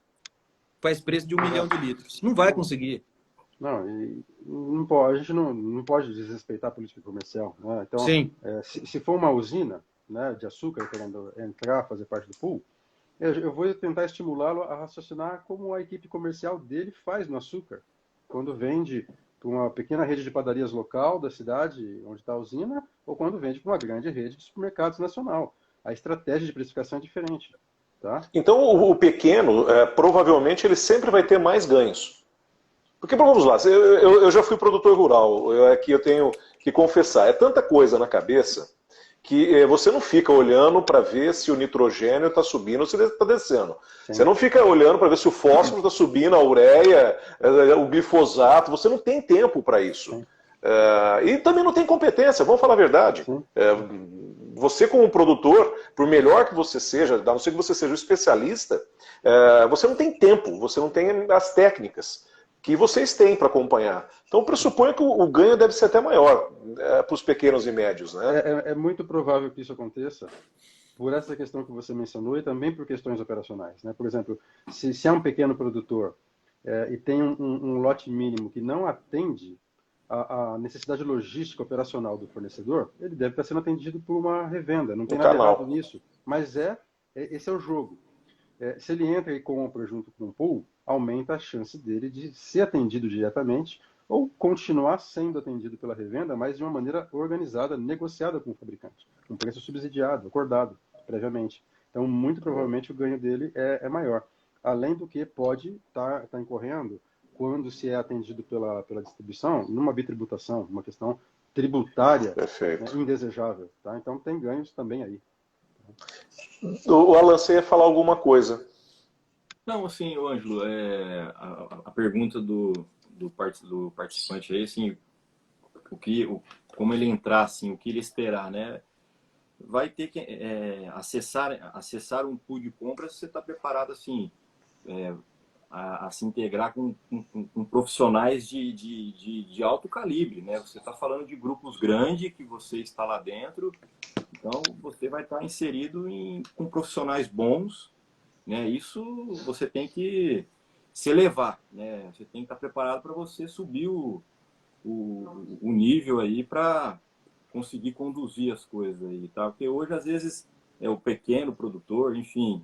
[SPEAKER 5] Faz preço de 1 milhão de litros. Não vai conseguir.
[SPEAKER 3] Não, a gente não pode desrespeitar a política comercial. Né? Então,
[SPEAKER 5] sim.
[SPEAKER 3] Se for uma usina, né, de açúcar querendo entrar, fazer parte do pool, eu vou tentar estimulá-lo a raciocinar como a equipe comercial dele faz no açúcar. Quando vende para uma pequena rede de padarias local da cidade onde está a usina, ou quando vende para uma grande rede de supermercados nacional. A estratégia de precificação é diferente. Tá?
[SPEAKER 1] Então, o pequeno, provavelmente, ele sempre vai ter mais ganhos. Porque, vamos lá, eu já fui produtor rural, aqui eu tenho que confessar, é tanta coisa na cabeça que você não fica olhando para ver se o nitrogênio está subindo ou se ele está descendo.
[SPEAKER 3] Sim.
[SPEAKER 1] Você não fica olhando para ver se o fósforo está subindo, a ureia, o glifosato. Você não tem tempo para isso. E também não tem competência, vamos falar a verdade. Você como produtor, por melhor que você seja, a não ser que você seja um especialista, você não tem tempo, você não tem as técnicas que vocês têm para acompanhar. Então, pressuponho que o ganho deve ser até maior para os pequenos e médios, né?
[SPEAKER 3] É muito provável que isso aconteça por essa questão que você mencionou e também por questões operacionais, né? Por exemplo, se é um pequeno produtor e tem um lote mínimo que não atende a necessidade logística operacional do fornecedor, ele deve estar sendo atendido por uma revenda. Não tem nada errado nisso, mas esse é o jogo. Se ele entra e compra junto com um pool, aumenta a chance dele de ser atendido diretamente ou continuar sendo atendido pela revenda, mas de uma maneira organizada, negociada com o fabricante, com preço subsidiado, acordado previamente. Então, muito provavelmente, o ganho dele é maior. Além do que pode estar incorrendo, quando se é atendido pela distribuição, numa bitributação, uma questão tributária, né, indesejável. Tá? Então, tem ganhos também aí.
[SPEAKER 1] O Alan, você ia falar alguma coisa?
[SPEAKER 4] Não, assim, Ângelo, a pergunta do participante aí, assim, como ele entrar, assim, o que ele esperar, né? Vai ter que acessar um pool de compras, você está preparado, assim, a se integrar com profissionais de alto calibre, né? Você está falando de grupos grandes que você está lá dentro, então você vai estar inserido com profissionais bons, né? Isso você tem que se elevar, né? Você tem que estar preparado para você subir o nível aí para conseguir conduzir as coisas aí, tá? Porque hoje, às vezes, o pequeno produtor, enfim,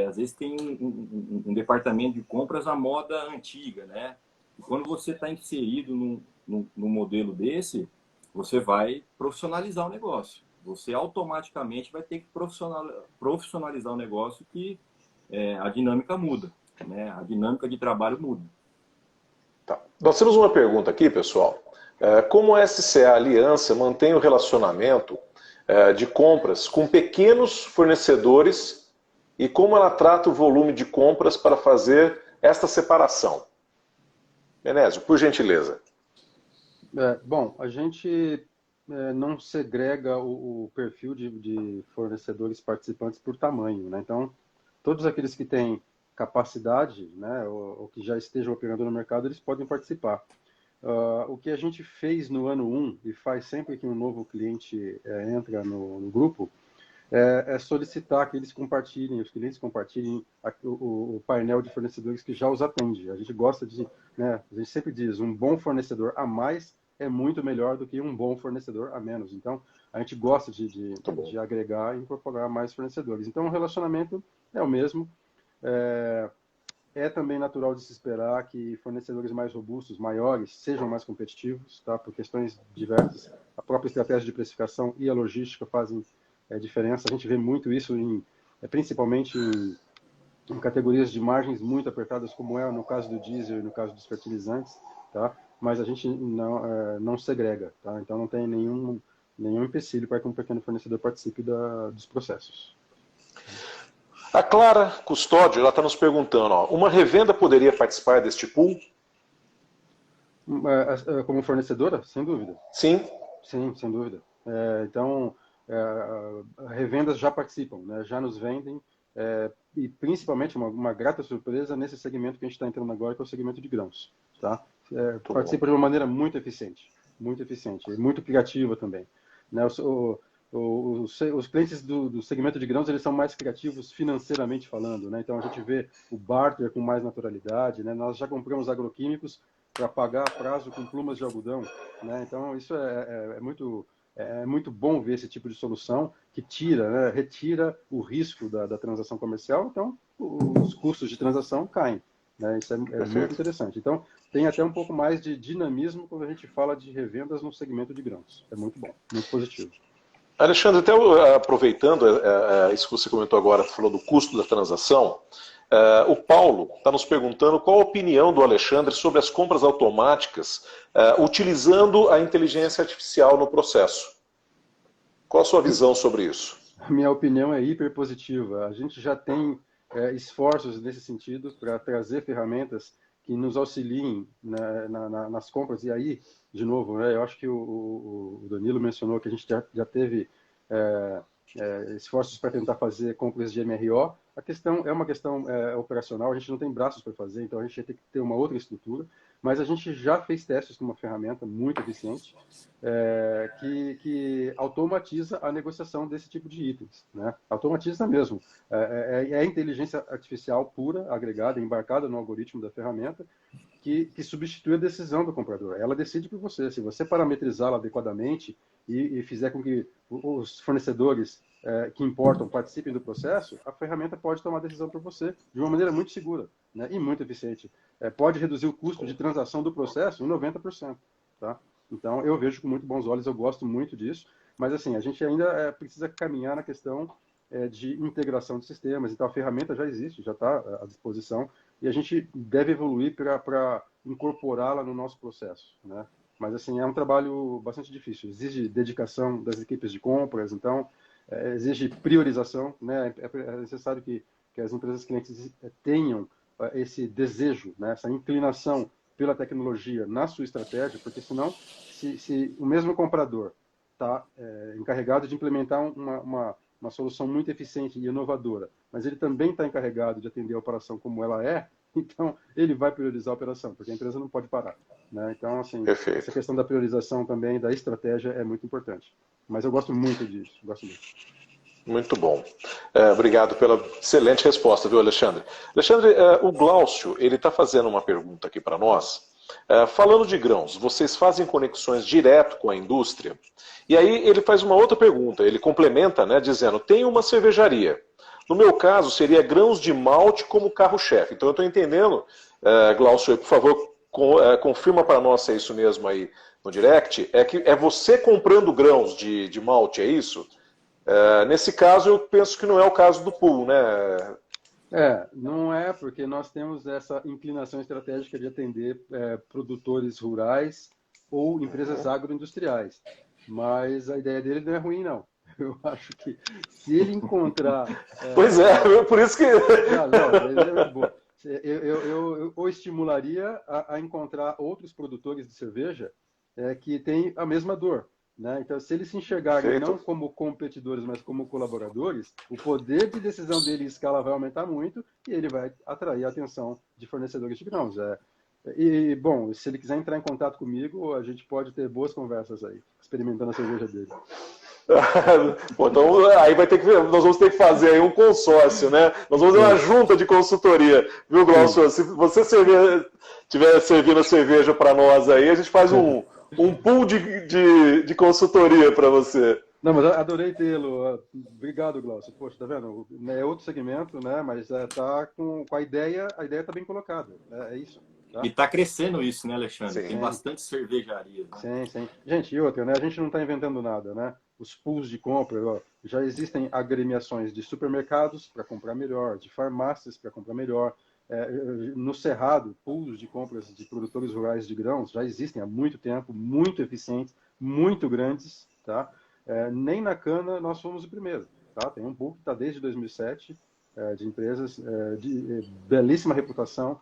[SPEAKER 4] às vezes tem um departamento de compras à moda antiga, né? E quando você está inserido num modelo desse, você vai profissionalizar o negócio. Você automaticamente vai ter que profissionalizar o negócio que a dinâmica muda, né? A dinâmica de trabalho muda.
[SPEAKER 1] Tá. Nós temos uma pergunta aqui, pessoal. Como a SCA Aliança mantém o relacionamento de compras com pequenos fornecedores e como ela trata o volume de compras para fazer esta separação? Menésio, por gentileza.
[SPEAKER 3] Bom, a gente não segrega o perfil de fornecedores participantes por tamanho, né? Então, todos aqueles que têm capacidade, né, ou que já estejam operando no mercado, eles podem participar. O que a gente fez no ano 1 e faz sempre que um novo cliente entra no grupo é solicitar que eles compartilhem, os clientes compartilhem o painel de fornecedores que já os atende. A gente gosta de, né, a gente sempre diz, um bom fornecedor a mais é muito melhor do que um bom fornecedor a menos. Então, a gente gosta de agregar e incorporar mais fornecedores. Então, o relacionamento é o mesmo. É também natural de se esperar que fornecedores mais robustos, maiores, sejam mais competitivos, tá? Por questões diversas. A própria estratégia de precificação e a logística fazem diferença. A gente vê muito isso, principalmente em categorias de margens muito apertadas, como é no caso do diesel e no caso dos fertilizantes, tá? Mas a gente não segrega, tá? Então não tem nenhum empecilho para que um pequeno fornecedor participe dos processos.
[SPEAKER 1] A Clara Custódio, ela está nos perguntando, uma revenda poderia participar deste pool?
[SPEAKER 3] Como fornecedora? Sem dúvida.
[SPEAKER 1] Sim?
[SPEAKER 3] Sim, sem dúvida. Então, revendas já participam, né? Já nos vendem, e principalmente uma grata surpresa nesse segmento que a gente está entrando agora, que é o segmento de grãos. Tá? Participa de uma maneira muito eficiente e muito criativa também. Né? Os clientes do segmento de grãos, eles são mais criativos financeiramente falando, né? Então a gente vê o barter com mais naturalidade, né? Nós já compramos agroquímicos para pagar a prazo com plumas de algodão, né? Então isso é muito bom ver esse tipo de solução que retira o risco da transação comercial, então os custos de transação caem, né? Isso é muito interessante. Então tem até um pouco mais de dinamismo quando a gente fala de revendas no segmento de grãos. É muito bom, muito positivo.
[SPEAKER 1] Alexandre, até aproveitando isso que você comentou agora, falou do custo da transação, o Paulo está nos perguntando qual a opinião do Alexandre sobre as compras automáticas utilizando a inteligência artificial no processo. Qual a sua visão sobre isso?
[SPEAKER 3] A minha opinião é hiper positiva. A gente já tem esforços nesse sentido para trazer ferramentas que nos auxiliem nas compras. E aí, de novo, né, eu acho que o Danilo mencionou que a gente já teve esforços para tentar fazer compras de MRO. A questão é uma questão operacional, a gente não tem braços para fazer, então a gente vai ter que ter uma outra estrutura, mas a gente já fez testes com uma ferramenta muito eficiente que automatiza a negociação desse tipo de itens, né? Automatiza mesmo. É inteligência artificial pura, agregada, embarcada no algoritmo da ferramenta, que substitui a decisão do comprador. Ela decide por você. Se você parametrizá-la adequadamente e fizer com que os fornecedores que importam participem do processo, a ferramenta pode tomar a decisão por você de uma maneira muito segura, né, e muito eficiente. Pode reduzir o custo de transação do processo em 90%. Tá? Então, eu vejo com muito bons olhos, eu gosto muito disso, mas assim, a gente ainda precisa caminhar na questão de integração de sistemas. Então, a ferramenta já existe, já está à disposição, e a gente deve evoluir para incorporá-la no nosso processo, né? Mas, assim, é um trabalho bastante difícil. Exige dedicação das equipes de compras, então, exige priorização, né? É necessário que as empresas clientes tenham esse desejo, né? Essa inclinação pela tecnologia na sua estratégia, porque, senão, se o mesmo comprador está encarregado de implementar uma solução muito eficiente e inovadora, mas ele também está encarregado de atender a operação como ela é, então ele vai priorizar a operação, porque a empresa não pode parar, né? Então, assim,
[SPEAKER 1] Perfeito.
[SPEAKER 3] essa questão da priorização também, da estratégia, é muito importante. Mas eu gosto muito disso, gosto muito.
[SPEAKER 1] Muito bom. Obrigado pela excelente resposta, viu, Alexandre? Alexandre, o Glaucio, ele está fazendo uma pergunta aqui para nós. Falando de grãos, vocês fazem conexões direto com a indústria? E aí ele faz uma outra pergunta, ele complementa, né, dizendo, tem uma cervejaria. No meu caso, seria grãos de malte como carro-chefe. Então eu estou entendendo, Glaucio, por favor, confirma para nós se é isso mesmo aí no direct, que é você comprando grãos de malte, é isso? Nesse caso, eu penso que não é o caso do pool, né?
[SPEAKER 3] Não é, porque nós temos essa inclinação estratégica de atender produtores rurais ou empresas agroindustriais. Mas a ideia dele não é ruim, não. Eu acho que se ele encontrar...
[SPEAKER 1] Pois é, por isso que...
[SPEAKER 3] Não, é boa. Eu o estimularia a encontrar outros produtores de cerveja que têm a mesma dor, né? Então, se eles se enxergarem não como competidores, mas como colaboradores, o poder de decisão dele em escala vai aumentar muito e ele vai atrair a atenção de fornecedores de grãos. Bom, se ele quiser entrar em contato comigo, a gente pode ter boas conversas aí, experimentando a cerveja dele.
[SPEAKER 1] Bom, então aí nós vamos ter que fazer aí um consórcio, né? Nós vamos fazer uma junta de consultoria, viu, Glaucio? Se você estiver servindo a cerveja para nós aí, a gente faz um pool de consultoria para você.
[SPEAKER 3] Não, mas adorei tê-lo. Obrigado, Glaucio. Poxa, tá vendo? É outro segmento, né? Mas tá com a ideia está bem colocada. É isso. Tá?
[SPEAKER 4] E está crescendo isso, né, Alexandre?
[SPEAKER 1] Sim.
[SPEAKER 4] Tem bastante cervejarias. Né?
[SPEAKER 3] Sim. Gente, e outra, né? A gente não está inventando nada, né? Os pools de compra, já existem agremiações de supermercados para comprar melhor, de farmácias para comprar melhor. No Cerrado, pools de compras de produtores rurais de grãos já existem há muito tempo, muito eficientes, muito grandes, tá? Nem na cana nós fomos o primeiro, tá? Tem um pool que está desde 2007, de empresas de belíssima reputação,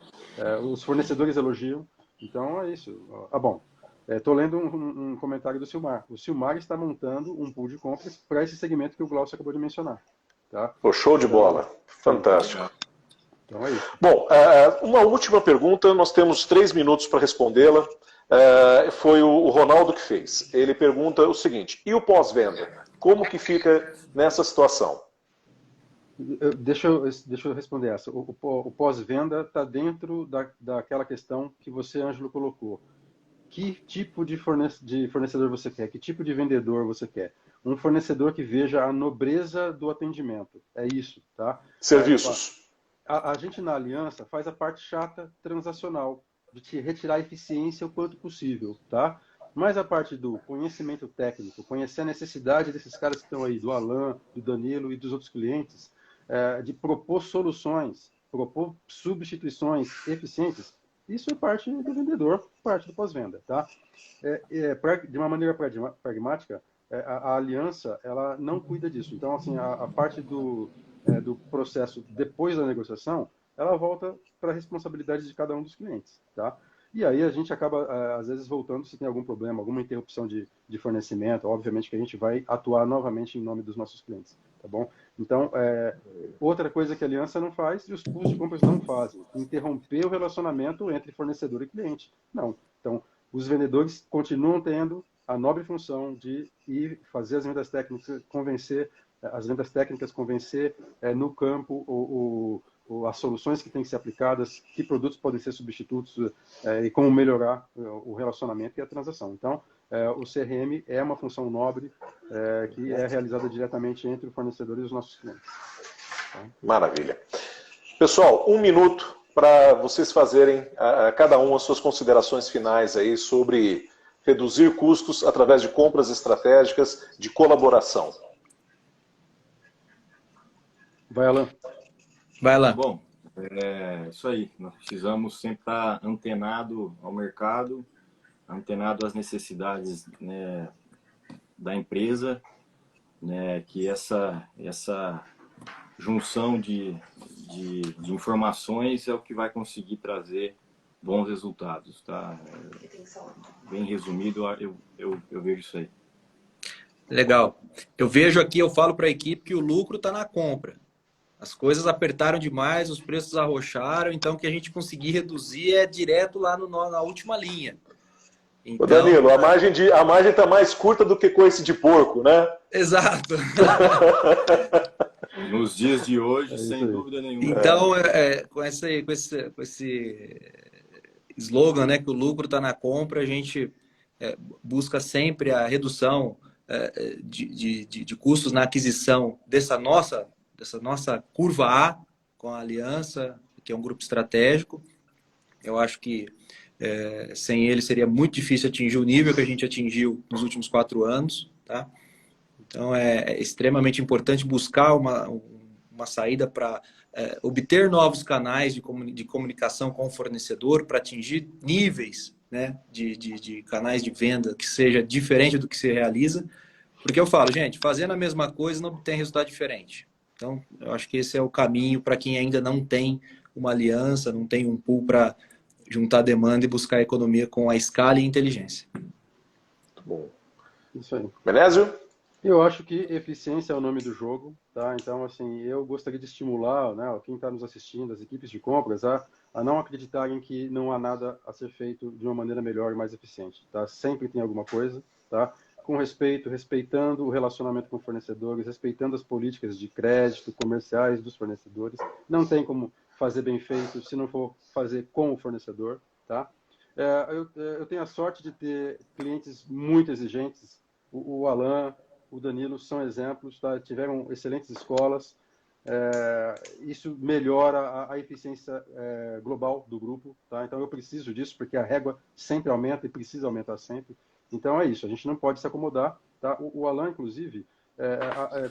[SPEAKER 3] os fornecedores elogiam, então é isso. Bom, estou lendo um comentário do Silmar. O Silmar está montando um pool de compras para esse segmento que o Glaucio acabou de mencionar. Tá?
[SPEAKER 1] Show de bola, fantástico.
[SPEAKER 3] Então é isso.
[SPEAKER 1] Bom, uma última pergunta, nós temos 3 minutos para respondê-la. Foi o Ronaldo que fez. Ele pergunta o seguinte, e o pós-venda? Como que fica nessa situação?
[SPEAKER 3] Deixa eu responder essa. O pós-venda está dentro daquela questão que você, Ângelo, colocou. Que tipo de fornecedor você quer? Que tipo de vendedor você quer? Um fornecedor que veja a nobreza do atendimento. É isso, tá?
[SPEAKER 1] Serviços.
[SPEAKER 3] A gente na aliança faz a parte chata transacional, de te retirar a eficiência o quanto possível, tá? Mas a parte do conhecimento técnico, conhecer a necessidade desses caras que estão aí, do Alan, do Danilo e dos outros clientes, de propor soluções, propor substituições eficientes, isso é parte do vendedor, parte do pós-venda, tá? De uma maneira pragmática, a aliança, ela não cuida disso. Então, assim, a parte do processo depois da negociação, ela volta para a responsabilidade de cada um dos clientes, tá? E aí a gente acaba, às vezes, voltando se tem algum problema, alguma interrupção de fornecimento, obviamente que a gente vai atuar novamente em nome dos nossos clientes, tá bom? Então, outra coisa que a aliança não faz e os pools de compras não fazem, interromper o relacionamento entre fornecedor e cliente. Não. Então, os vendedores continuam tendo a nobre função de ir fazer as vendas técnicas, convencer no campo as soluções que têm que ser aplicadas, que produtos podem ser substitutos e como melhorar o relacionamento e a transação. Então, o CRM é uma função nobre que é realizada diretamente entre o fornecedor e os nossos clientes.
[SPEAKER 1] Maravilha. Pessoal, 1 minuto para vocês fazerem cada um as suas considerações finais aí sobre reduzir custos através de compras estratégicas de colaboração.
[SPEAKER 3] Vai, Alan.
[SPEAKER 5] Vai lá.
[SPEAKER 4] Bom, isso aí. Nós precisamos sempre estar antenado ao mercado, antenado às necessidades, né, da empresa, né, que essa junção de informações é o que vai conseguir trazer bons resultados, tá? Bem resumido, eu vejo isso aí.
[SPEAKER 5] Legal. Eu vejo aqui, eu falo para a equipe que o lucro está na compra. As coisas apertaram demais, os preços arrocharam, então o que a gente conseguir reduzir é direto lá na última linha. Então,
[SPEAKER 1] Ô Danilo, a margem está mais curta do que coice de porco, né?
[SPEAKER 5] Exato.
[SPEAKER 4] Nos dias de hoje, sem dúvida nenhuma.
[SPEAKER 5] Então, com esse slogan, né, que o lucro está na compra, a gente busca sempre a redução de custos na aquisição dessa nossa curva A com a Aliança, que é um grupo estratégico. Eu acho que sem ele seria muito difícil atingir o nível que a gente atingiu nos últimos 4 anos, tá? Então é extremamente importante buscar uma saída para obter novos canais de comunicação com o fornecedor para atingir níveis, né, de canais de venda que seja diferente do que se realiza. Porque eu falo, gente, fazendo a mesma coisa não obtém resultado diferente. Então, eu acho que esse é o caminho para quem ainda não tem uma aliança, não tem um pool para juntar demanda e buscar economia com a escala e inteligência.
[SPEAKER 1] Muito bom.
[SPEAKER 3] Isso aí.
[SPEAKER 1] Menezio?
[SPEAKER 3] Eu acho que eficiência é o nome do jogo, tá? Então, assim, eu gostaria de estimular, né, quem está nos assistindo, as equipes de compras, a não acreditarem que não há nada a ser feito de uma maneira melhor e mais eficiente, tá? Sempre tem alguma coisa, tá? Com respeito, respeitando o relacionamento com fornecedores, respeitando as políticas de crédito comerciais dos fornecedores. Não tem como fazer bem feito se não for fazer com o fornecedor, tá? Eu tenho a sorte de ter clientes muito exigentes. O Alan, o Danilo são exemplos, tá? Tiveram excelentes escolas. Isso melhora a eficiência global do grupo, tá? Então eu preciso disso porque a régua sempre aumenta e precisa aumentar sempre. Então é isso, a gente não pode se acomodar, tá? O Alan, inclusive,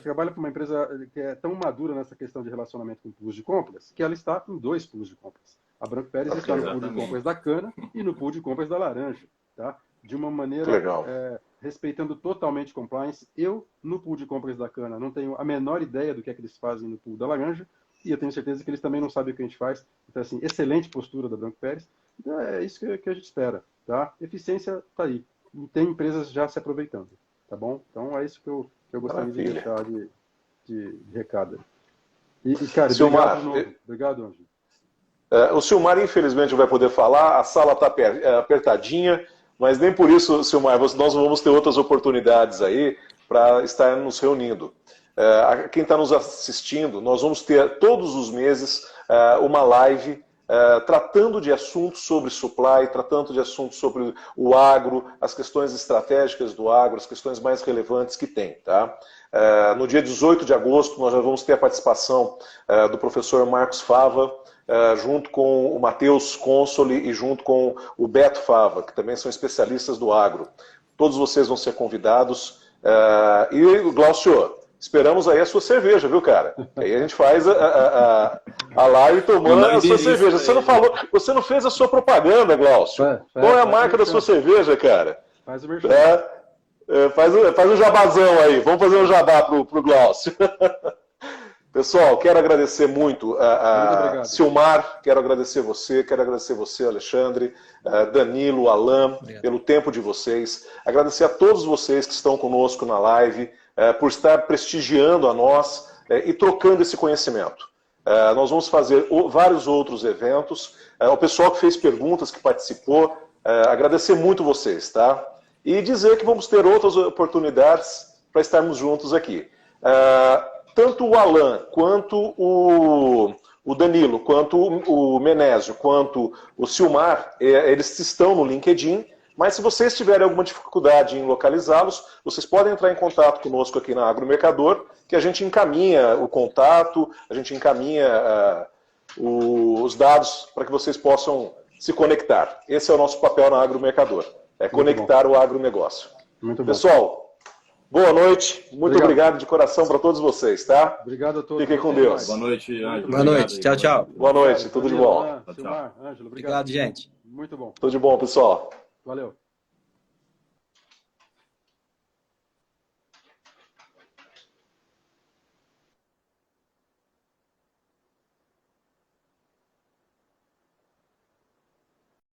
[SPEAKER 3] trabalha para uma empresa que é tão madura nessa questão de relacionamento com pools de compras, que ela está em 2 pools de compras. A Branco Pérez está no pool de compras da cana e no pool de compras da laranja, tá? De uma maneira respeitando totalmente compliance. Eu, no pool de compras da cana, não tenho a menor ideia do que é que eles fazem no pool da laranja, e eu tenho certeza que eles também não sabem o que a gente faz. Então, assim, excelente postura da Branco Pérez. Então, é isso que a gente espera, tá? Eficiência está aí. E tem empresas já se aproveitando, tá bom? Então, é isso que eu gostaria de deixar de recado. E cara,
[SPEAKER 1] Silmar,
[SPEAKER 3] obrigado, Anjo.
[SPEAKER 1] O Silmar, infelizmente, não vai poder falar, a sala está apertadinha, mas nem por isso, Silmar, nós vamos ter outras oportunidades aí para estar nos reunindo. Quem está nos assistindo, nós vamos ter todos os meses uma live tratando de assuntos sobre supply, tratando de assuntos sobre o agro, as questões estratégicas do agro, as questões mais relevantes que tem. Tá? No dia 18 de agosto, nós já vamos ter a participação do professor Marcos Fava, junto com o Matheus Consoli e junto com o Beto Fava, que também são especialistas do agro. Todos vocês vão ser convidados. E, Glaucio, esperamos aí a sua cerveja, viu, cara? Aí a gente faz a live tomando a sua cerveja. Você não fez a sua propaganda, Glaucio. Qual é a marca da sua cerveja, cara?
[SPEAKER 3] Faz o merchan.
[SPEAKER 1] Faz um jabazão aí. Vamos fazer um jabá pro Glaucio. Pessoal, quero agradecer muito a Silmar, quero agradecer você, Alexandre, Danilo, Alan, pelo tempo de vocês. Agradecer a todos vocês que estão conosco na live, por estar prestigiando a nós e trocando esse conhecimento. Nós vamos fazer vários outros eventos. O pessoal que fez perguntas, que participou, agradecer muito vocês, tá? E dizer que vamos ter outras oportunidades para estarmos juntos aqui. Tanto o Alan, quanto o Danilo, quanto o Menésio, quanto o Silmar, eles estão no LinkedIn, mas se vocês tiverem alguma dificuldade em localizá-los, vocês podem entrar em contato conosco aqui na Agromercador, que a gente encaminha o contato, a gente encaminha os dados para que vocês possam se conectar. Esse é o nosso papel na Agromercador, conectar o agronegócio.
[SPEAKER 3] Muito bom.
[SPEAKER 1] Pessoal, boa noite, muito obrigado de coração para todos vocês, tá?
[SPEAKER 3] Obrigado a todos.
[SPEAKER 1] Fiquem com Deus.
[SPEAKER 4] Boa noite, Ângelo.
[SPEAKER 5] Boa noite, tchau, tchau.
[SPEAKER 1] Boa noite, tudo de bom.
[SPEAKER 3] Silmar, Ângelo,
[SPEAKER 5] Obrigado, gente.
[SPEAKER 3] Muito bom.
[SPEAKER 1] Tudo de bom, pessoal.
[SPEAKER 3] Valeu.